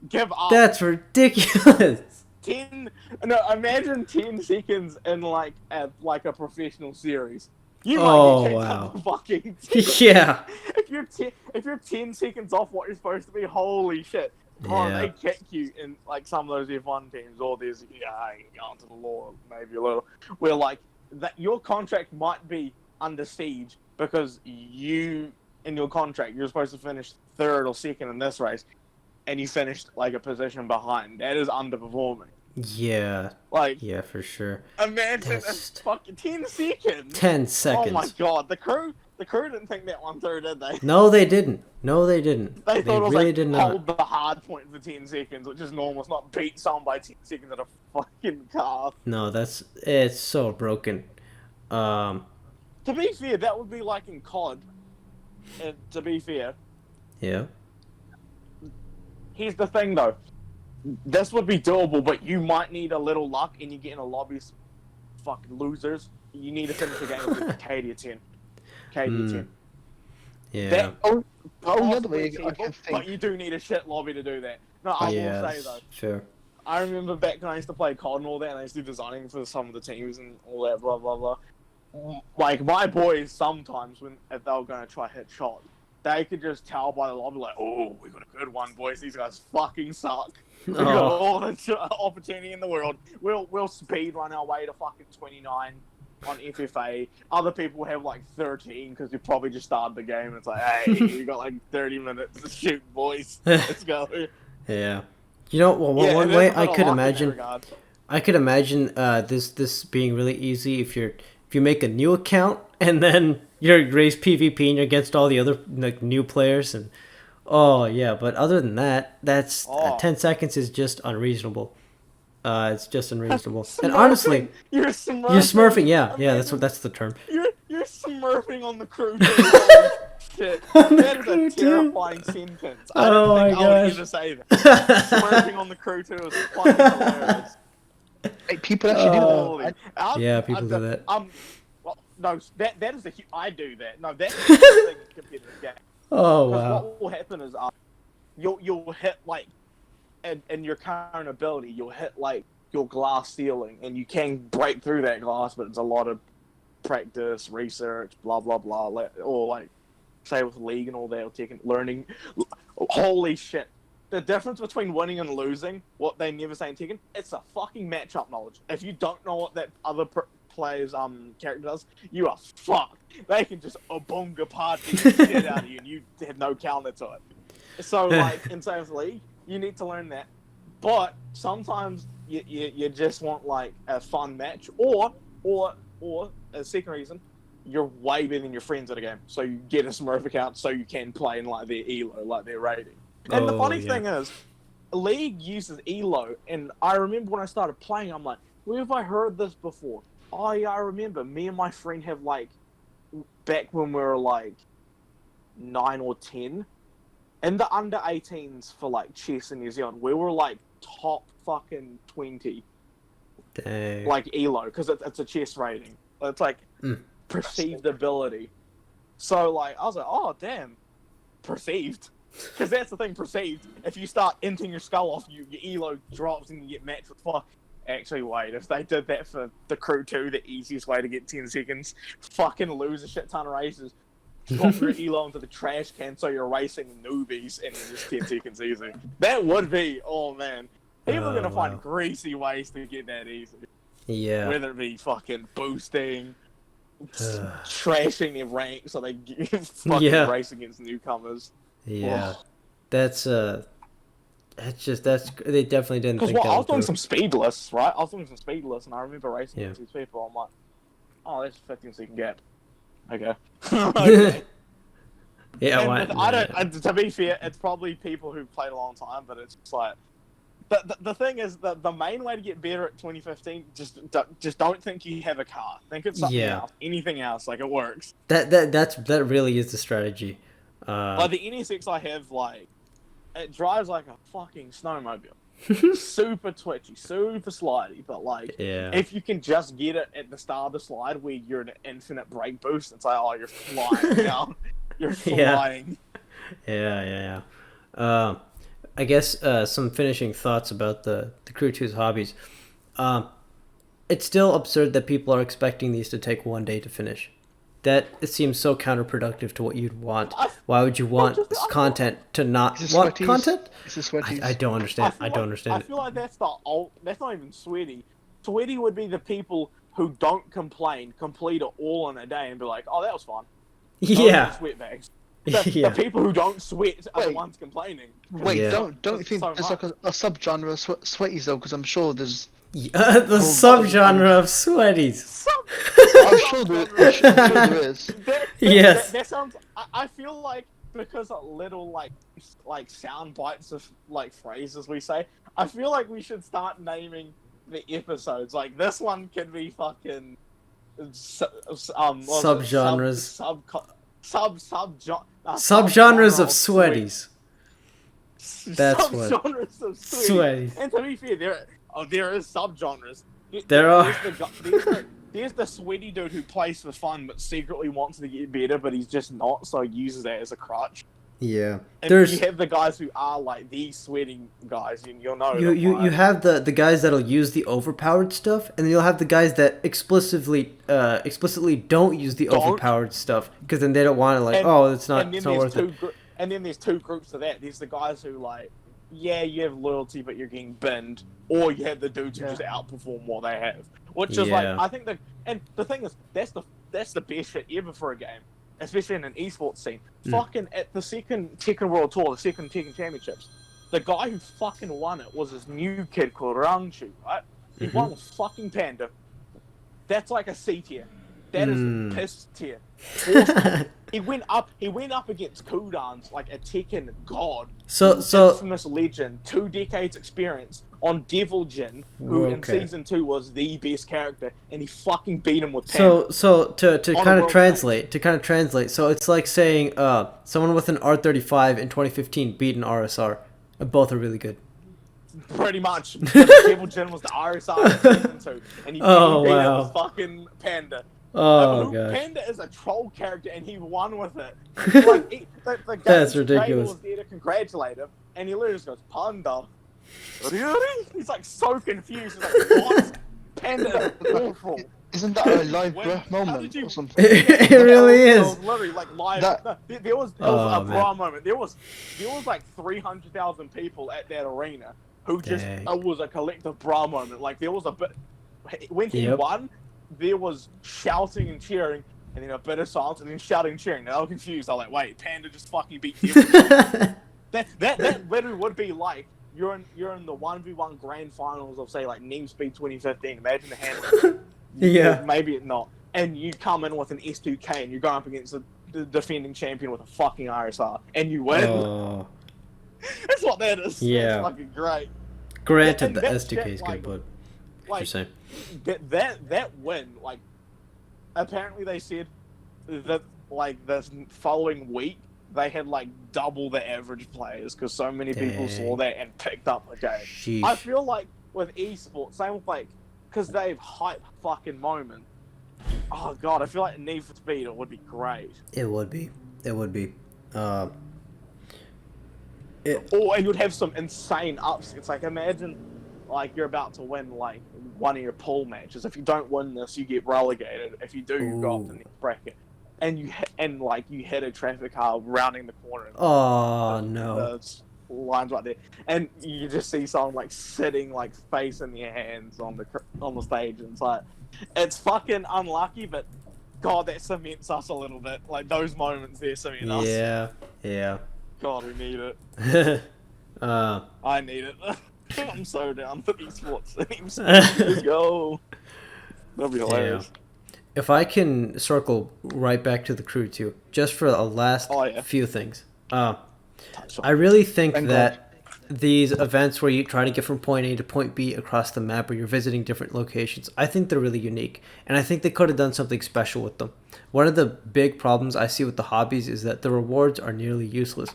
Give up. That's ridiculous. Imagine 10 seconds in like a professional series. You Oh, might get wow. fucking Yeah. If you're 10 seconds off what you're supposed to be, holy shit. Oh, Yeah. they kick you in like some of those F1 teams, or there's going to the law maybe a little, where like that your contract might be under siege because you in your contract you're supposed to finish third or second in this race, and you finished like a position behind. That is underperforming. Yeah. Like, yeah, for sure. Imagine it's fucking 10 seconds. 10 seconds. Oh my god, the crew didn't think that one through, did they? No, they didn't. They thought it was really like did not. hold the hard point for 10 seconds, which is normal. It's not beat someone by 10 seconds in a fucking car. No, it's so broken. To be fair, that would be like in COD. And to be fair, Yeah. here's the thing though. this would be doable, but you might need a little luck, and you get in a lobby of fucking losers. You need to finish the game with KD of 10. KD of 10. Yeah. That, another way I can think. But you do need a shit lobby to do that. No, I will say though. Sure. I remember back when I used to play COD and all that, and I used to do designing for some of the teams and all that, blah blah blah. Like my boys, sometimes if they were gonna try hit shots, they could just tell by the lobby, like, "Oh, we got a good one, boys. These guys fucking suck. We got all the opportunity in the world. We'll speed run our way to fucking 29 on FFA. Other people have like 13 because we probably just started the game. And it's like, hey, we got like 30 minutes to shoot, boys. Let's go." Yeah. You know, well, one way I could imagine this being really easy if you make a new account and then you're raised PvP and you're against all the other like new players and but other than that, that's 10 seconds is just unreasonable. It's just unreasonable. And honestly, you're smurfing. You're smurfing, yeah, that's the term. You're smurfing on the crew too. Shit. That is a terrifying sentence. I don't think I would ever say that. Smurfing on the crew too is fucking hilarious. Hey, people actually do that. Yeah, people do that. Well, no, that is I do that. No, that's the thing in competitive game. Oh wow. What will happen is you'll hit like in your current ability, you'll hit like your glass ceiling, and you can break through that glass, but it's a lot of practice, research, blah blah blah, or like say with League and all that, or taking learning. Holy shit! The difference between winning and losing, what they never say in Tekken, it's a fucking matchup knowledge. If you don't know what that other player's character does, you are fucked. They can just obunga party the shit out of you, and you have no counter to it. So like in say with League, you need to learn that. But sometimes you just want like a fun match, or a second reason, you're way better than your friends at a game, so you get a Smurf account so you can play in like their elo, like their rating. And the funny thing is, League uses elo, and I remember when I started playing, I'm like, where have I heard this before? Oh yeah, I remember. Me and my friend have like, back when we were like 9 or 10, in the under 18s for like chess in New Zealand, we were like top fucking 20. Dang. Like elo, because it's a chess rating. It's like perceived ability. So like I was like, oh damn, perceived, because that's the thing, perceived. If you start inting your skull off, your elo drops and you get matched with fuck. Actually, wait, if they did that for the crew too, the easiest way to get 10 seconds, fucking lose a shit ton of races, drop your elo into the trash can so you're racing newbies and just 10 seconds easy. That would be, oh man. People are going to find greasy ways to get that easy. Yeah. Whether it be fucking boosting, trashing their rank so they fucking race against newcomers. Yeah. Oh. That's they definitely didn't think that. Because I was doing some speedless, right? I was doing some speedless, and I remember racing against these people. I'm like, oh, that's a 15-second gap. Okay. Okay. Yeah, to be fair, it's probably people who've played a long time, but it's just like, the thing is that the main way to get better at 2015, just don't think you have a car. Think it's something else, anything else, like it works. That really is the strategy. Like the NSX I have, like, it drives like a fucking snowmobile. Super twitchy, super slidey, but like, if you can just get it at the start of the slide where you're an infinite brake boost, it's like, oh, you're flying now. You're flying. Yeah. I guess some finishing thoughts about the Crew 2's hobbies. It's still absurd that people are expecting these to take one day to finish. That it seems so counterproductive to what you'd want. Why would you want content to not want content? I don't understand. I don't understand. I feel like that's not even sweaty. Sweaty would be the people who don't complain, complete it all in a day, and be like, "Oh, that was fun." Yeah. Sweat bags. The people who don't sweat are the ones complaining. Wait, don't you think there's like a subgenre of sweaties though? Because I'm sure there's the subgenre of sweaties. I'm sure there is. Yes. That sounds. I feel like because of little like sound bites of like phrases we say, I feel like we should start naming the episodes. Like this one can be fucking subgenres. Subgenres of sweaties. That's what. Subgenres of Sweaties. And to be fair, there is subgenres. There are. There's the sweaty dude who plays for fun but secretly wants to get better, but he's just not, so he uses that as a crutch. Yeah. And There's. you have the guys who are like these sweating guys, and you'll know. You have the guys that'll use the overpowered stuff, and then you'll have the guys that explicitly don't use the overpowered stuff because then they don't want to it's not worth it. And then there's two groups of that. There's the guys who like, yeah, you have loyalty, but you're getting binned, or you have the dudes who just outperform what they have, which is like I think and the thing is that's the best shit ever for a game. Especially in an esports scene. Fucking at the second Tekken World Tour, the second Tekken Championships, the guy who fucking won it was this new kid called Rangchu, right? He won with fucking Panda. That's like a C tier. That is piss tier. He went up against Kudan's like a Tekken god. So infamous legend, 2 decades experience on Devil Jin, who in season 2 was the best character, and he fucking beat him with Panda. So to kind of translate, so it's like saying someone with an R35 in 2015 beat an RSR. Both are really good. Pretty much. Devil Jin was the RSR in season 2, and he beat him with fucking Panda. Oh gosh. Panda is a troll character, and he won with it. Like, the That's ridiculous. Was there to congratulate him, and he literally just goes, Panda. Really? He's like so confused. He's like, what? Panda is awful. Isn't that a live breath moment or something? It really is. Literally like live. There was a bra moment. There was like 300,000 people at that arena who just it was a collective bra moment. Like there was a bit when he won. There was shouting and cheering, and then a bit of silence, and then shouting and cheering. Now I was confused. I was like, wait, Panda just fucking beat Devil. that literally would be like you're in the 1v1 grand finals of say like Need Speed 2015. Imagine the handling. Maybe not. And you come in with an S2K, and you're going up against the defending champion with a fucking RSR, and you win. Oh. That's what that is. Yeah. It's fucking great. Granted, the S2K is good, but what you're saying. That win, like, apparently they said that like the following week they had like double the average players because so many people saw that and picked up the game. Sheesh. I feel like with esports, same with like, because they've hype fucking moment. Oh god, I feel like Need for Speed it would be great. It would be. And you'd have some insane upsets. Like imagine, like you're about to win like one of your pool matches. If you don't win this, you get relegated. If you do, you go up the next bracket. And you hit a traffic car rounding the corner. Oh no! The lines right there, and you just see someone like sitting like face in their hands on the stage, and it's like it's fucking unlucky, but god, that cements us a little bit. Like those moments there cement us. Yeah. God, we need it. I need it. I'm so down for esports. Let's go. That'll be hilarious. Yeah. If I can circle right back to the crew too, just for a last few things. I really think that these events where you try to get from point A to point B across the map, where you're visiting different locations, I think they're really unique, and I think they could have done something special with them. One of the big problems I see with the hobbies is that the rewards are nearly useless.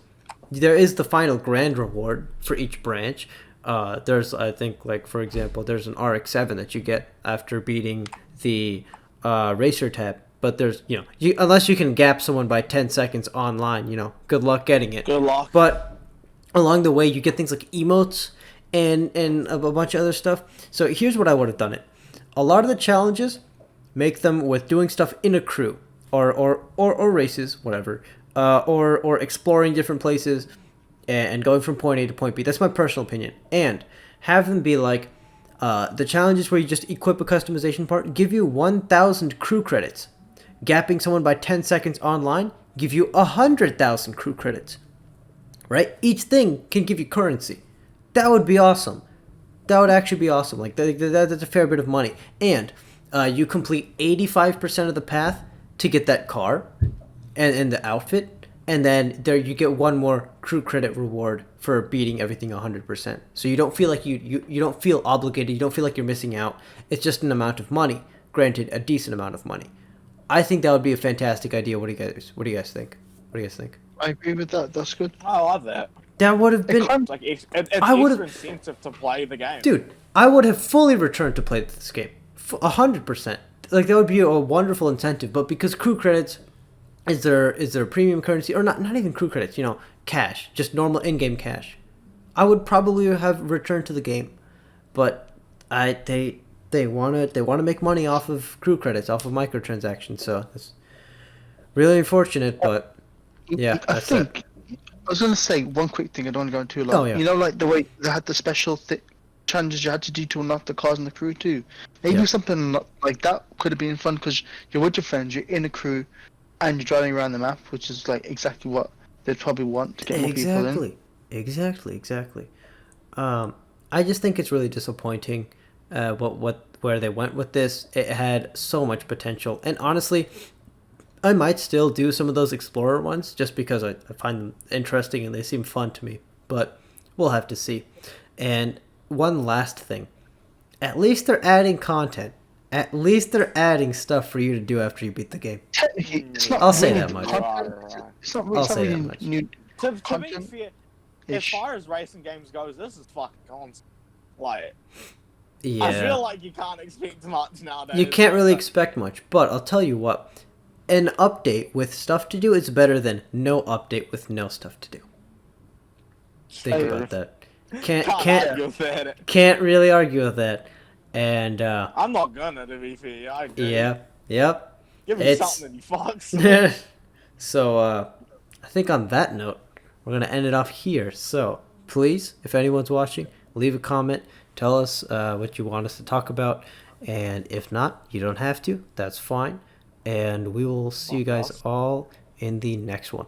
There is the final grand reward for each branch. There's, I think, like for example, there's an RX-7 that you get after beating the racer tab, but there's unless you can gap someone by 10 seconds online, good luck getting it. Good luck. But along the way you get things like emotes and a bunch of other stuff. So here's what I would have done it. A lot of the challenges, make them with doing stuff in a crew or races, whatever, or exploring different places and going from point A to point B. That's my personal opinion. And have them be like the challenges where you just equip a customization part give you 1,000 crew credits. Gapping someone by 10 seconds online give you 100,000 crew credits. Right? Each thing can give you currency. That would be awesome. That would actually be awesome. Like that's a fair bit of money. And you complete 85% of the path to get that car and the outfit. And then there you get one more crew credit reward for beating everything 100%. So you don't feel like you don't feel obligated. You don't feel like you're missing out. It's just an amount of money. Granted, a decent amount of money. I think that would be a fantastic idea. What do you guys think? I agree with that. That's good. I love that. That would have been... Like, it's extra incentive to play the game. Dude, I would have fully returned to play this game. 100%. Like, that would be a wonderful incentive, but because crew credits is there premium currency, or not even crew credits, cash, just normal in-game cash, I would probably have returned to the game. But they want to make money off of crew credits, off of microtransactions, so it's really unfortunate, but yeah, I was going to say one quick thing, I don't want to go into too long. Oh, yeah. Like the way they had the special challenges you had to do to unlock the cars in the crew too. Maybe something like that could have been fun, because you're with your friends, you're in a crew, and you're driving around the map, which is like exactly what they'd probably want to get more people in. Exactly. I just think it's really disappointing where they went with this. It had so much potential, and honestly, I might still do some of those Explorer ones just because I find them interesting and they seem fun to me, but we'll have to see. And one last thing, at least they're adding content. At least they're adding stuff for you to do after you beat the game. Technically, it's not I'll say that much. It's not really new To be content. fair, as far as racing games goes, this is fucking constant. Like, Yeah. I feel like you can't expect much nowadays. You can't really expect much, but I'll tell you what, an update with stuff to do is better than no update with no stuff to do. Think about that. Can't really argue with that. And I'm not gonna, to be fair. I agree. Yeah. Yep. Give me something, you fucks. So I think on that note, we're gonna end it off here. So please, if anyone's watching, leave a comment. Tell us what you want us to talk about, and if not, you don't have to. That's fine. And we will see you guys all in the next one.